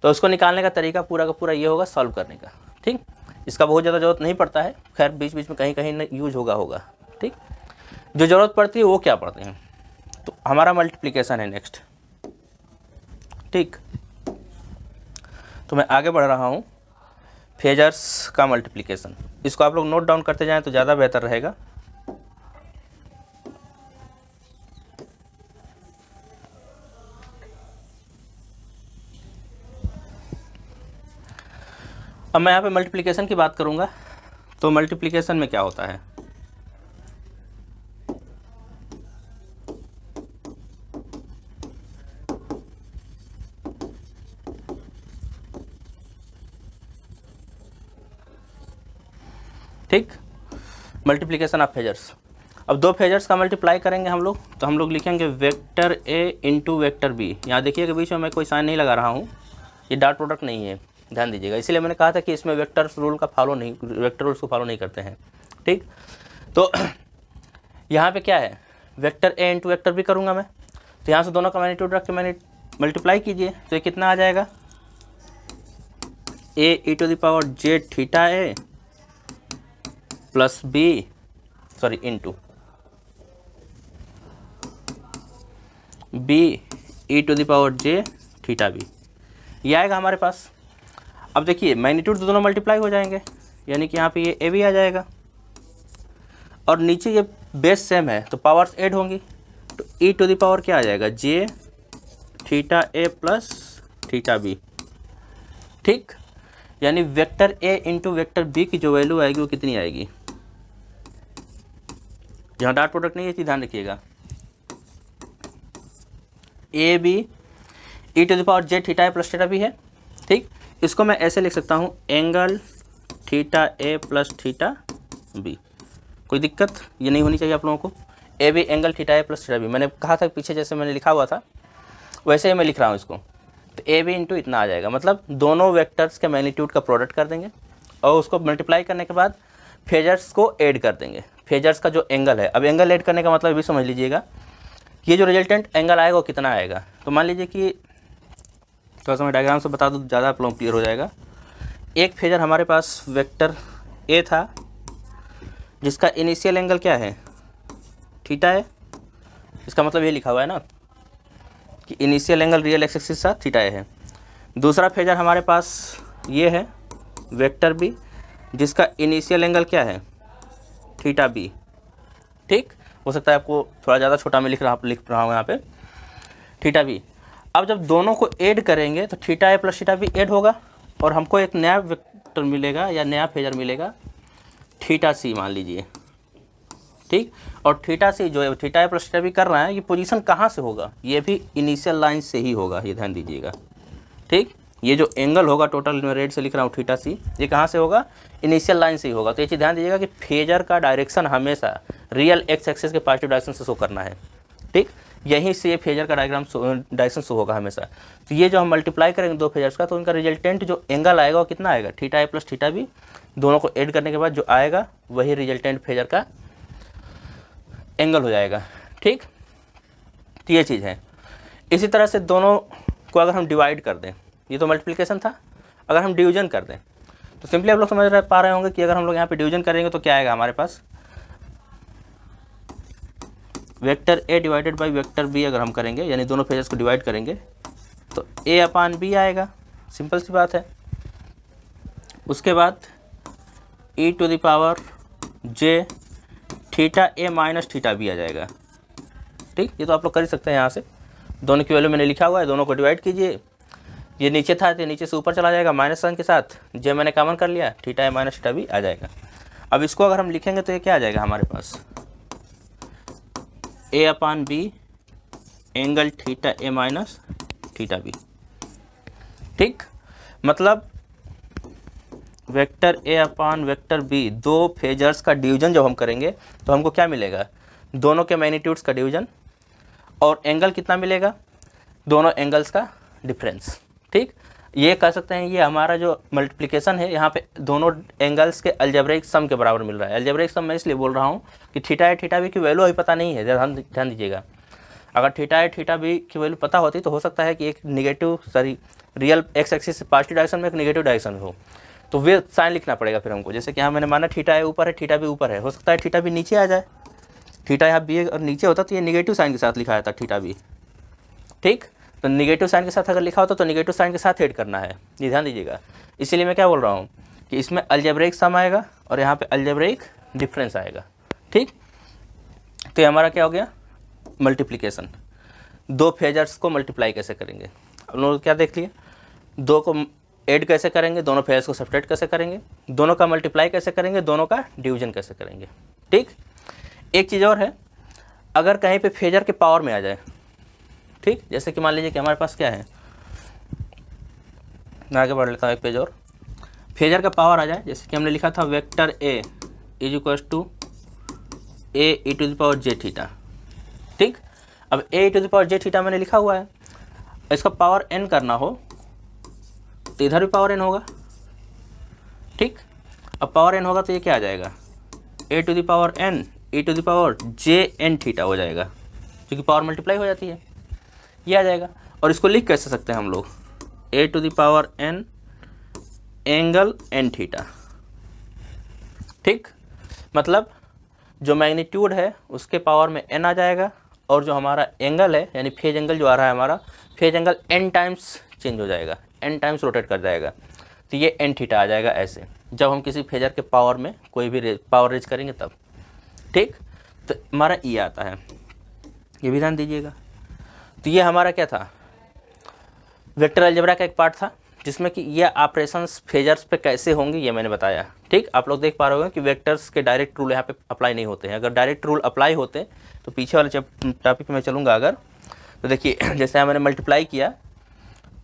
तो उसको निकालने का तरीका पूरा का पूरा ये होगा सॉल्व करने का, ठीक। इसका बहुत ज़्यादा ज़रूरत नहीं पड़ता है, खैर बीच बीच में कहीं कहीं यूज होगा, ठीक। जो ज़रूरत पड़ती है वो क्या पढ़ते हैं, तो हमारा मल्टीप्लिकेशन है नेक्स्ट, ठीक। तो मैं आगे बढ़ रहा हूँ, फेजर्स का मल्टीप्लिकेशन, इसको आप लोग नोट डाउन करते जाएं तो ज़्यादा बेहतर रहेगा। अब मैं यहाँ पे मल्टीप्लिकेशन की बात करूँगा, तो मल्टीप्लिकेशन में क्या होता है, ठीक। मल्टीप्लिकेशन ऑफ फेजर्स, अब दो फेजर्स का मल्टीप्लाई करेंगे हम लोग, तो हम लोग लिखेंगे vector A into vector B. यहाँ देखिए कि बीच में मैं कोई साइन नहीं लगा रहा हूँ, ये डॉट प्रोडक्ट नहीं है, ध्यान दीजिएगा, इसीलिए मैंने कहा था कि इसमें वेक्टर रूल को फॉलो नहीं करते हैं, ठीक। तो यहाँ पे क्या है, vector A into vector B करूँगा मैं, तो यहाँ से दोनों का मैग्नीट्यूड रख के मैंने मल्टीप्लाई कीजिए, तो ये कितना आ जाएगा, a e to the power J theta A plus b, sorry into b E to the power J theta b, ये आएगा हमारे पास। अब देखिए मैग्नीट्यूड तो दोनों मल्टीप्लाई हो जाएंगे, यानी कि यहाँ पे ये ए भी आ जाएगा और नीचे ये बेस सेम है तो पावर्स ऐड होंगी, तो ई टू द पावर क्या आ जाएगा, जे थीटा ए प्लस थीटा बी, ठीक। यानी vector A into vector B की जो वैल्यू आएगी वो कितनी आएगी, यहाँ डॉट प्रोडक्ट नहीं है, चीज़ ध्यान रखिएगा, A B E to the power J theta A plus theta B है, ठीक। इसको मैं ऐसे लिख सकता हूँ, एंगल थीटा ए प्लस थीटा बी। कोई दिक्कत ये नहीं होनी चाहिए आप लोगों को, A B angle theta A plus theta B, मैंने कहा था पीछे जैसे मैंने लिखा हुआ था वैसे ही मैं लिख रहा हूँ इसको। तो ए बी इंटू इतना आ जाएगा, मतलब दोनों वेक्टर्स के मैग्नीट्यूड का प्रोडक्ट कर देंगे और उसको मल्टीप्लाई करने के बाद फेजर्स को ऐड कर देंगे, फेजर्स का जो एंगल है। अब एंगल ऐड करने का मतलब भी समझ लीजिएगा, ये जो रिजल्टेंट एंगल आएगा वो कितना आएगा। तो मान लीजिए कि थोड़ा सा मैं डायग्राम से बता दूँ, ज़्यादा आप लोगों को क्लियर हो जाएगा। एक फेजर हमारे पास वेक्टर ए था जिसका इनिशियल एंगल क्या है, थीटा है, इसका मतलब ये लिखा हुआ है ना कि initial angle real x axis का थीटा है। दूसरा फेजर हमारे पास ये है वेक्टर बी जिसका इनिशियल एंगल क्या है, थीटा बी, ठीक। हो सकता है आपको थोड़ा ज़्यादा छोटा में लिख रहा हूँ यहाँ पे। Theta B. अब जब दोनों को ऐड करेंगे तो थीटा ए प्लस थीटा बी ऐड होगा और हमको एक नया वेक्टर मिलेगा या नया फेजर मिलेगा थीटा सी मान लीजिए, ठीक। और थीटा सी जो है थीटा ए प्लस थीटा बी कर रहा है, ये पोजीशन कहाँ से होगा, ये भी इनिशियल लाइन से ही होगा, ये ध्यान दीजिएगा, ठीक। ये जो एंगल होगा टोटल मैं रेड से लिख रहा हूँ थीटा सी, ये कहाँ से होगा, इनिशियल लाइन से ही होगा। तो ये चीज़ ध्यान दीजिएगा कि फेजर का डायरेक्शन हमेशा रियल एक्स एक्सिस के पॉजिटिव डायरेक्शन से शो करना है, ठीक। यहीं से ये फेजर का डायरेक्शन शो होगा हमेशा। तो ये जो हम मल्टीप्लाई करेंगे दो फेजर्स का, तो उनका रिजल्टेंट जो एंगल आएगा वो कितना आएगा, थीटा ए प्लस थीटा बी। दोनों को ऐड करने के बाद जो आएगा वही रिजल्टेंट फेजर का एंगल हो जाएगा, ठीक। तो ये चीज़ है। इसी तरह से दोनों को अगर हम डिवाइड कर दें, ये तो मल्टीप्लिकेशन था, अगर हम डिवीजन कर दें तो सिंपली आप लोग समझ पा रहे होंगे कि अगर हम लोग यहाँ पे डिवीजन करेंगे तो क्या आएगा हमारे पास, vector a divided by vector b अगर हम करेंगे, यानी दोनों फेजेस को डिवाइड करेंगे तो ए अपान बी आएगा, सिंपल सी बात है। उसके बाद e to the power J theta A minus theta b आ जाएगा, ठीक। ये तो आप लोग कर ही सकते हैं, यहाँ से दोनों की वैल्यू मैंने लिखा हुआ है, दोनों को डिवाइड कीजिए। ये नीचे था तो नीचे से ऊपर चला जाएगा माइनस साइन के साथ, जे मैंने कॉमन कर लिया, थीटा ए माइनस थीटा बी आ जाएगा। अब इसको अगर हम लिखेंगे तो ये क्या आ जाएगा हमारे पास, A upon B angle theta A minus theta B, ठीक। मतलब vector A upon vector B, दो फेजर्स का डिवीजन जब हम करेंगे तो हमको क्या मिलेगा, दोनों के मैग्नीट्यूड्स का डिवीजन, और एंगल कितना मिलेगा, दोनों एंगल्स का डिफरेंस, ठीक। ये कह सकते हैं ये हमारा जो मल्टीप्लिकेशन है, यहाँ पे दोनों एंगल्स के अलजेब्रिक सम के बराबर मिल रहा है। अलजेब्रिक सम मैं इसलिए बोल रहा हूँ कि थीटा ए थीटा बी की वैल्यू अभी पता नहीं है, ध्यान दीजिएगा। अगर थीटा ए थीटा बी की वैल्यू पता होती तो हो सकता है कि एक निगेटिव रियल एक्स एक्सिस से पॉजिटिव डायरेक्शन में, एक निगेटिव डायरेक्शन में हो, तो वे साइन लिखना पड़ेगा फिर हमको। जैसे कि यहाँ मैंने माना थीटा ए ऊपर है थीटा बी ऊपर है, हो सकता है थीटा बी नीचे आ जाए, थीटा यहाँ बी और नीचे होता तो ये निगेटिव साइन के साथ लिखा जाता थीटा बी, ठीक। तो निगेटिव साइन के साथ अगर लिखा होता तो निगेटिव साइन के साथ ऐड करना है, ये ध्यान दीजिएगा। इसीलिए मैं क्या बोल रहा हूँ कि इसमें अलजेब्रिक सम आएगा और यहाँ पे अलजेब्रिक डिफरेंस आएगा, ठीक। तो ये हमारा क्या हो गया, मल्टीप्लिकेशन। दो फेजर्स को मल्टीप्लाई कैसे करेंगे, हम लोग क्या देख लिए, दो को ऐड कैसे करेंगे, दोनों फेजर्स को सब्ट्रैक्ट कैसे करेंगे, दोनों का मल्टीप्लाई कैसे करेंगे, दोनों का डिवीजन कैसे करेंगे, ठीक। एक चीज़ और है, अगर कहीं पे फेजर के पावर में आ जाए, ठीक। जैसे कि मान लीजिए कि हमारे पास क्या है, मैं आगे बढ़ लेता हूँ एक पेज और, फेजर का पावर आ जाए, जैसे कि हमने लिखा था vector a is equals to a e to the power J theta, ठीक। अब a e to the power J theta मैंने लिखा हुआ है, इसका पावर एन करना हो तो इधर भी पावर एन होगा, ठीक। अब पावर एन होगा तो ये क्या आ जाएगा, a to the power n e to the power j n theta हो जाएगा, क्योंकि पावर मल्टीप्लाई हो जाती है, ये आ जाएगा। और इसको लिख कैसे सकते हैं हम लोग, a to the power n angle n theta, ठीक। मतलब जो मैग्नीट्यूड है उसके पावर में एन आ जाएगा, और जो हमारा एंगल है यानी फेज एंगल जो आ रहा है हमारा, phase angle N times change हो जाएगा, एन टाइम्स रोटेट कर जाएगा, तो ये एन थीटा आ जाएगा ऐसे, जब हम किसी फेजर के पावर में कोई भी पावर रेज करेंगे तब, ठीक। तो हमारा ये आता है, ये भी ध्यान दीजिएगा। तो ये हमारा क्या था, वेक्टर अलजेब्रा का एक पार्ट था, जिसमें कि ये ऑपरेशंस फेजर्स पे कैसे होंगे ये मैंने बताया, ठीक। आप लोग देख पा रहे होंगे कि वेक्टर्स के डायरेक्ट रूल यहाँ पे अप्लाई नहीं होते हैं। अगर डायरेक्ट रूल अप्लाई होते तो पीछे वाले टॉपिक पे मैं चलूँगा अगर, तो देखिए जैसे मैंने मल्टीप्लाई किया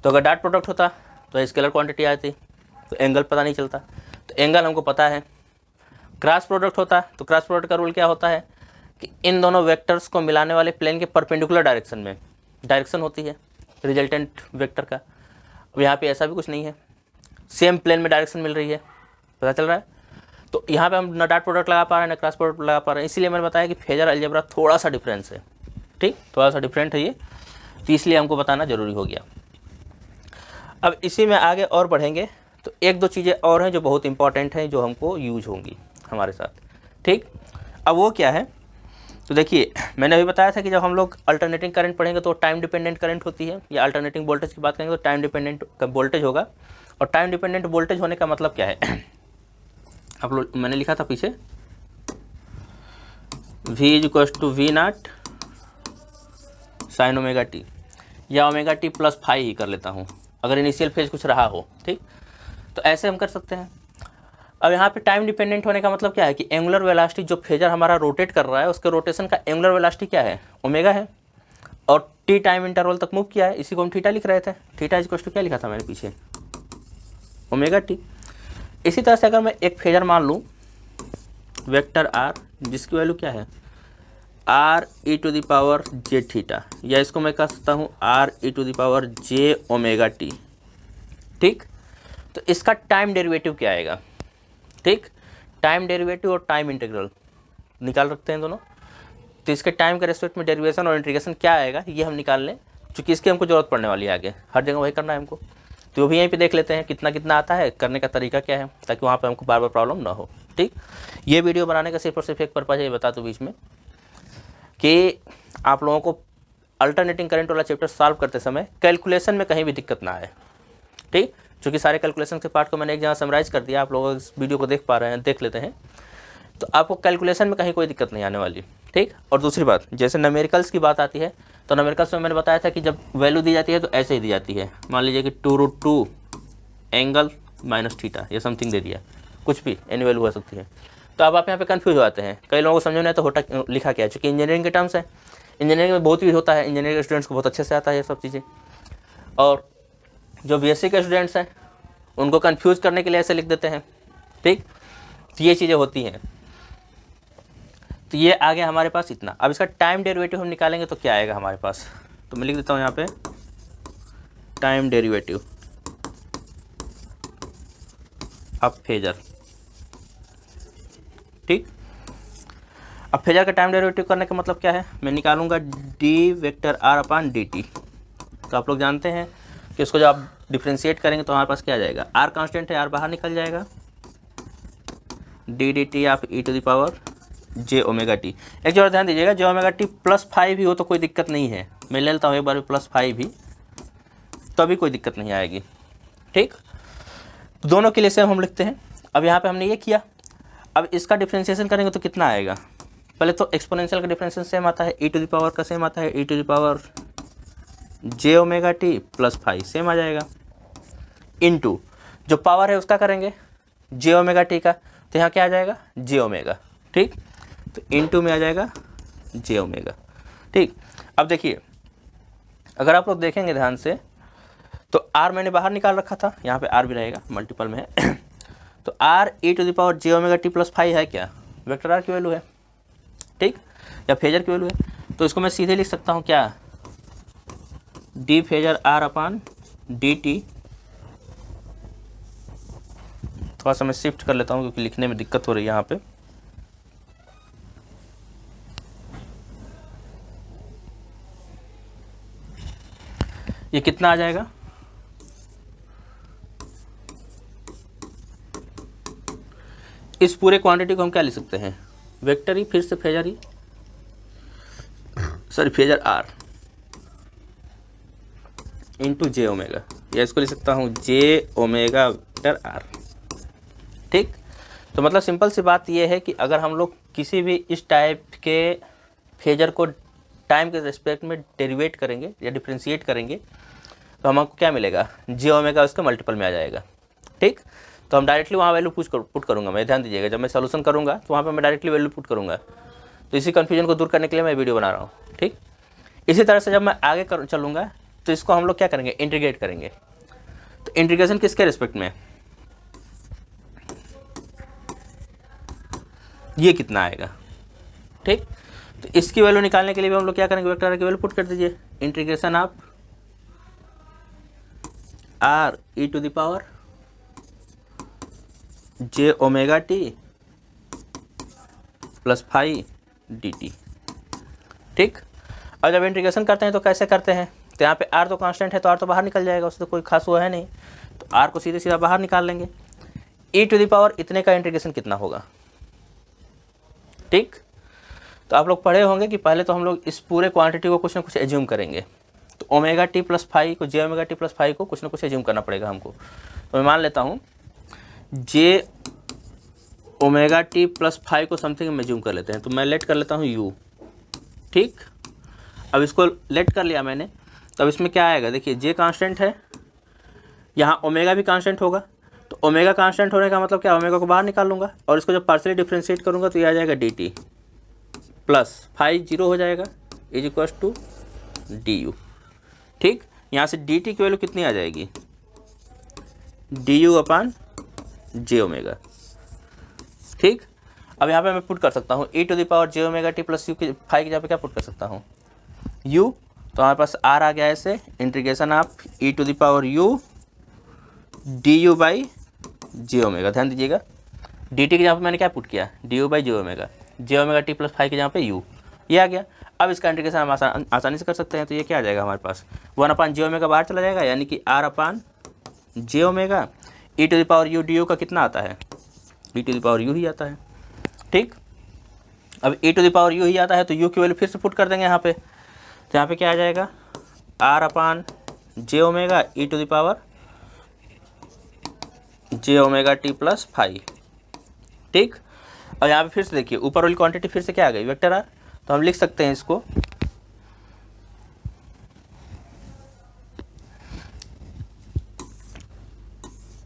तो अगर डॉट प्रोडक्ट होता तो स्केलर क्वांटिटी आती, तो एंगल पता नहीं चलता, तो एंगल हमको पता है। क्रॉस प्रोडक्ट होता तो क्रॉस प्रोडक्ट का रूल क्या होता है कि इन दोनों वेक्टर्स को मिलाने वाले प्लेन के परपेंडिकुलर डायरेक्शन में डायरेक्शन होती है रिजल्टेंट वेक्टर का। अब यहाँ पे ऐसा भी कुछ नहीं है, सेम प्लेन में डायरेक्शन मिल रही है, पता चल रहा है। तो यहाँ पे हम ना डॉट प्रोडक्ट लगा पा रहे हैं ना क्रॉस प्रोडक्ट लगा पा रहे हैं, इसीलिए मैंने बताया कि फेजर अलजेब्रा थोड़ा सा डिफरेंस है, ठीक, थोड़ा सा डिफरेंट है ये, तो इसलिए हमको बताना जरूरी हो गया। अब इसी में आगे और बढ़ेंगे तो एक दो चीज़ें और हैं जो बहुत इंपॉर्टेंट हैं, जो हमको यूज होंगी हमारे साथ, ठीक। अब वो क्या है, तो देखिए मैंने अभी बताया था कि जब हम लोग अल्टरनेटिंग करंट पढ़ेंगे तो टाइम डिपेंडेंट करंट होती है, या अल्टरनेटिंग वोल्टेज की बात करेंगे तो टाइम डिपेंडेंट वोल्टेज होगा। और टाइम डिपेंडेंट वोल्टेज होने का मतलब क्या है, आप लोग मैंने लिखा था पीछे V is equals to V nought sine omega T. या ओमेगा टी प्लस फाई ही कर लेता हूँ अगर इनिशियल फेज कुछ रहा हो, ठीक। तो ऐसे हम कर सकते हैं। अब यहाँ पे टाइम डिपेंडेंट होने का मतलब क्या है कि एंगुलर वेलोसिटी जो फेजर हमारा रोटेट कर रहा है उसके रोटेशन का एंगुलर वेलोसिटी क्या है, ओमेगा है, और टी टाइम इंटरवल तक मूव किया है, इसी को हम थीटा लिख रहे थे। थीटा इज टू क्या लिखा था मैंने पीछे, ओमेगा टी। इसी तरह से अगर मैं एक फेजर मान लूँ वेक्टर आर जिसकी वैल्यू क्या है R E to the power J theta, या इसको मैं कह सकता हूँ R E to the power J omega T, ठीक। तो इसका टाइम डेरिवेटिव क्या आएगा, ठीक। टाइम डेरिवेटिव और टाइम इंटीग्रल निकाल रखते हैं दोनों। तो इसके टाइम के रेस्पेक्ट में डेरिवेशन और इंटीग्रेशन क्या आएगा ये हम निकाल लें, क्योंकि इसकी हमको जरूरत पड़ने वाली है आगे, हर जगह वही करना है हमको। तो वो भी यहीं पे देख लेते हैं कितना कितना आता है, करने का तरीका क्या है, ताकि वहाँ पे हमको बार बार प्रॉब्लम ना हो, ठीक। ये वीडियो बनाने का सिर्फ और सिर्फ एक पर्पज़ है, ये बता दूँ बीच में, कि आप लोगों को अल्टरनेटिंग करंट वाला चैप्टर सॉल्व करते समय कैलकुलेशन में कहीं भी दिक्कत ना आए, ठीक। क्योंकि सारे कैलकुलेशन के पार्ट को मैंने एक जगह समराइज़ कर दिया, आप लोग इस वीडियो को देख पा रहे हैं, देख लेते हैं, तो आपको कैलकुलेशन में कहीं कोई दिक्कत नहीं आने वाली, ठीक। और दूसरी बात, जैसे न्यूमेरिकल्स की बात आती है तो न्यूमेरिकल्स में मैंने बताया था कि जब वैल्यू दी जाती है तो ऐसे ही दी जाती है। मान लीजिए कि 2√2 एंगल माइनस थीटा, ये समथिंग दे दिया, कुछ भी एनी वैल्यू हो सकती है। तो अब आप यहाँ पे कंफ्यूज हो जाते हैं, कई लोगों को समझ में तो होता लिखा क्या है, चूँकि इंजीनियरिंग के टर्म्स है, इंजीनियरिंग में बहुत यूज होता है, इंजीनियरिंग के स्टूडेंट्स को बहुत अच्छे से आता है ये सब चीज़ें, और जो बीएससी के स्टूडेंट्स हैं उनको कंफ्यूज करने के लिए ऐसे लिख देते हैं, ठीक। तो ये चीज़ें होती हैं। तो ये आ गया हमारे पास इतना। अब इसका टाइम डेरिवेटिव हम निकालेंगे तो क्या आएगा हमारे पास, तो मैं लिख देता हूँ यहाँ पे टाइम डेरिवेटिव अब फेजर, ठीक। अब फेजर का टाइम डेरिवेटिव करने का मतलब क्या है, मैं निकालूंगा D vector are upon D T. तो आप लोग जानते हैं कि उसको जब आप डिफ्रेंशिएट करेंगे तो हमारे पास क्या आ जाएगा, आर कांस्टेंट है, आर बाहर निकल जाएगा, डी डी टी आप e to the power J omega t. एक जगह ध्यान दीजिएगा, जे ओमेगा टी +5 भी हो तो कोई दिक्कत नहीं है, मैं ले लेता हूँ एक बार +5 भी, तो अभी कोई दिक्कत नहीं आएगी, ठीक। दोनों के लिए सेम हम लिखते हैं। अब यहाँ पे हमने ये किया, अब इसका डिफ्रेंशिएशन करेंगे तो कितना आएगा, पहले तो एक्सपोनेंशियल का डिफ्रेंशिएशन सेम आता है, ई टू द पावर का सेम आता है, ई to the power J omega T +5 same आ जाएगा, इनटू जो पावर है उसका करेंगे जे ओमेगा टी का, तो यहाँ क्या आ जाएगा जे ओमेगा, ठीक। तो इनटू में आ जाएगा जे ओमेगा, ठीक। अब देखिए अगर आप लोग देखेंगे ध्यान से तो आर मैंने बाहर निकाल रखा था, यहाँ पे आर भी रहेगा, मल्टीपल में है तो R E to the power J omega T +5 है क्या, वेक्टर आर की वैल्यू है, ठीक, या फेजर की वैल्यू है। तो इसको मैं सीधे लिख सकता हूँ क्या, D phasor R upon D T. थोड़ा सा मैं शिफ्ट कर लेता हूँ क्योंकि लिखने में दिक्कत हो रही है यहाँ पे। ये कितना आ जाएगा, इस पूरे क्वांटिटी को हम क्या लिख सकते हैं, वेक्टर ही, फिर से फेजर ही, sorry phasor R into J omega, या इसको लिख सकता हूँ जे ओमेगा वेक्टर आर, ठीक। तो मतलब सिंपल सी बात यह है कि अगर हम लोग किसी भी इस टाइप के फेजर को टाइम के रिस्पेक्ट में डेरिवेट करेंगे या डिफ्रेंशिएट करेंगे तो हमको क्या मिलेगा, जे ओमेगा उसके मल्टीपल में आ जाएगा, ठीक। तो हम डायरेक्टली वहाँ वैल्यू पुट करूँगा मैं, ध्यान दीजिएगा जब मैं सॉल्यूशन करूँगा तो वहाँ पे मैं डायरेक्टली वैल्यू पुट करूँगा। तो इसी कन्फ्यूजन को दूर करने के लिए मैं वीडियो बना रहा हूँ, ठीक। इसी तरह से जब मैं आगे चलूँगा तो इसको हम लोग क्या करेंगे, इंटीग्रेट करेंगे। तो इंटीग्रेशन किसके रिस्पेक्ट में, ये कितना आएगा, ठीक। तो इसकी वैल्यू निकालने के लिए भी हम लोग क्या करेंगे, वेक्टर आर की वैल्यू पुट कर दीजिए, integration of R E to the power J omega T +5 D T, ठीक। और जब इंटीग्रेशन करते हैं तो कैसे करते हैं, तो यहाँ पे आर तो कांस्टेंट है तो आर तो बाहर निकल जाएगा, उससे तो कोई खास हुआ है नहीं, तो आर को सीधे सीधा बाहर निकाल लेंगे। ई टू द पावर इतने का इंटीग्रेशन कितना होगा, ठीक। तो आप लोग पढ़े होंगे कि पहले तो हम लोग इस पूरे क्वांटिटी को कुछ ना कुछ एज्यूम करेंगे, तो ओमेगा टी +5 को, जे ओमेगा टी +5 को कुछ ना कुछ एज्यूम करना पड़ेगा हमको। तो मैं मान लेता हूँ जे ओमेगा टी +5 को समथिंग में एज्यूम कर लेते हैं, तो मैं लेट कर लेता हूँ यू, ठीक। अब इसको लेट कर लिया मैंने, तो अब इसमें क्या आएगा, देखिए जे कांस्टेंट है, यहाँ ओमेगा भी कांस्टेंट होगा, तो ओमेगा कांस्टेंट होने का मतलब क्या, ओमेगा को बाहर निकाल लूँगा और इसको जब पार्शियली डिफ्रेंशिएट करूँगा तो ये आ जाएगा D T plus phi zero हो जाएगा is equals to D U. ठीक, यहाँ से डी टी की वैल्यू कितनी आ जाएगी, डी यू अपान जे ओमेगा। ठीक, अब यहाँ पे मैं पुट कर सकता हूँ e to the power J omega T plus u की फाई की जगह पे क्या पुट कर सकता हूँ, यू, तो हमारे पास आर आ गया ऐसे integration of E to the power U D U by J omega. ध्यान दीजिएगा डी टी की जहाँ पे मैंने क्या पुट किया, D U by J omega T plus phi के जहाँ पे यू, ये आ गया। अब इसका इंटीग्रेशन हम आसानी से कर सकते हैं, तो ये क्या आ जाएगा हमारे पास, 1 अपान जे ओमेगा बाहर चला जाएगा, यानी कि R upon J omega E to the power U D U का कितना आता है, ई टू द पावर यू ही आता है। ठीक, अब E to the power U ही आता है तो यू की वैल्यू फिर से पुट कर देंगे यहाँ पे, तो यहाँ पे क्या आ जाएगा, R upon J omega E to the power J omega T plus phi. ठीक, और यहाँ पे फिर से देखिए ऊपर वाली क्वांटिटी फिर से क्या आ गई, वेक्टर आर, तो हम लिख सकते हैं इसको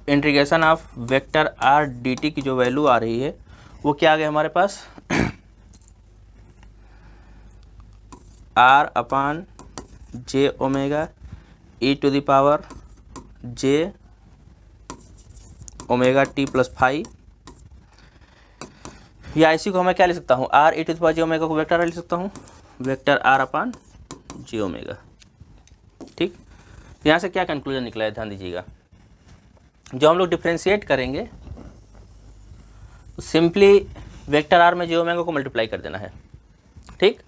integration of vector R D T की जो वैल्यू आ रही है वो क्या आ गया हमारे पास, r upon J omega E to the power J omega T plus phi, या इसी को मैं क्या लिख सकता हूँ, R E to the power J omega को वेक्टर आर लिख सकता हूँ, vector are upon J omega. ठीक, यहाँ से क्या कंक्लूजन निकला है, ध्यान दीजिएगा, जो हम लोग डिफ्रेंशिएट करेंगे तो सिंपली वेक्टर आर में जे ओमेगा को मल्टीप्लाई कर देना है। ठीक,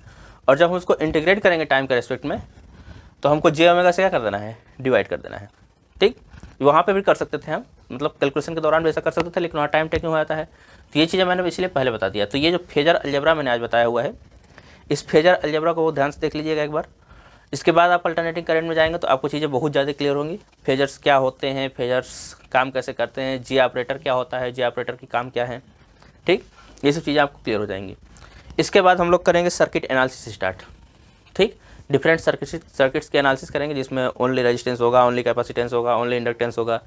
और जब हम उसको इंटीग्रेट करेंगे टाइम के रेस्पेक्ट में तो हमको जे ओमेगा से क्या कर देना है, डिवाइड कर देना है। ठीक, वहाँ पे भी कर सकते थे हम, मतलब कैलकुलेशन के दौरान भी ऐसा कर सकते थे, लेकिन वहाँ टाइम टेकिंग हो जाता है, तो ये चीज़ें मैंने इसलिए पहले बता दिया। तो ये जो फेजर अलजेब्रा मैंने आज बताया हुआ है, इस फेजर अलजेब्रा को ध्यान से देख लीजिएगा एक बार, इसके बाद आप अल्टरनेटिंग करंट में जाएंगे तो आपको चीज़ें बहुत ज़्यादा क्लियर होंगी, फेजर्स क्या होते हैं, फेजर्स काम कैसे करते हैं, जी ऑपरेटर क्या होता है, जी ऑपरेटर की काम क्या है। ठीक, ये सब चीज़ें आपको क्लियर हो जाएंगी। इसके बाद हम लोग करेंगे सर्किट एनालिसिस स्टार्ट। ठीक, डिफरेंट सर्किट्स के एनालिसिस करेंगे, जिसमें ओनली रेजिस्टेंस होगा, ओनली कैपेसिटेंस होगा, ओनली इंडक्टेंस होगा,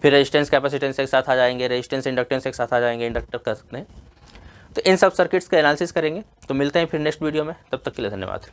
फिर रेजिस्टेंस कैपेसिटेंस एक साथ आ जाएंगे, रेजिस्टेंस इंडक्टेंस एक साथ आ जाएंगे, इंडक्टर कर सकते हैं। तो इन सब सर्किट्स का एनालिसिस करेंगे। तो मिलते हैं फिर नेक्स्ट वीडियो में, तब तक के लिए धन्यवाद।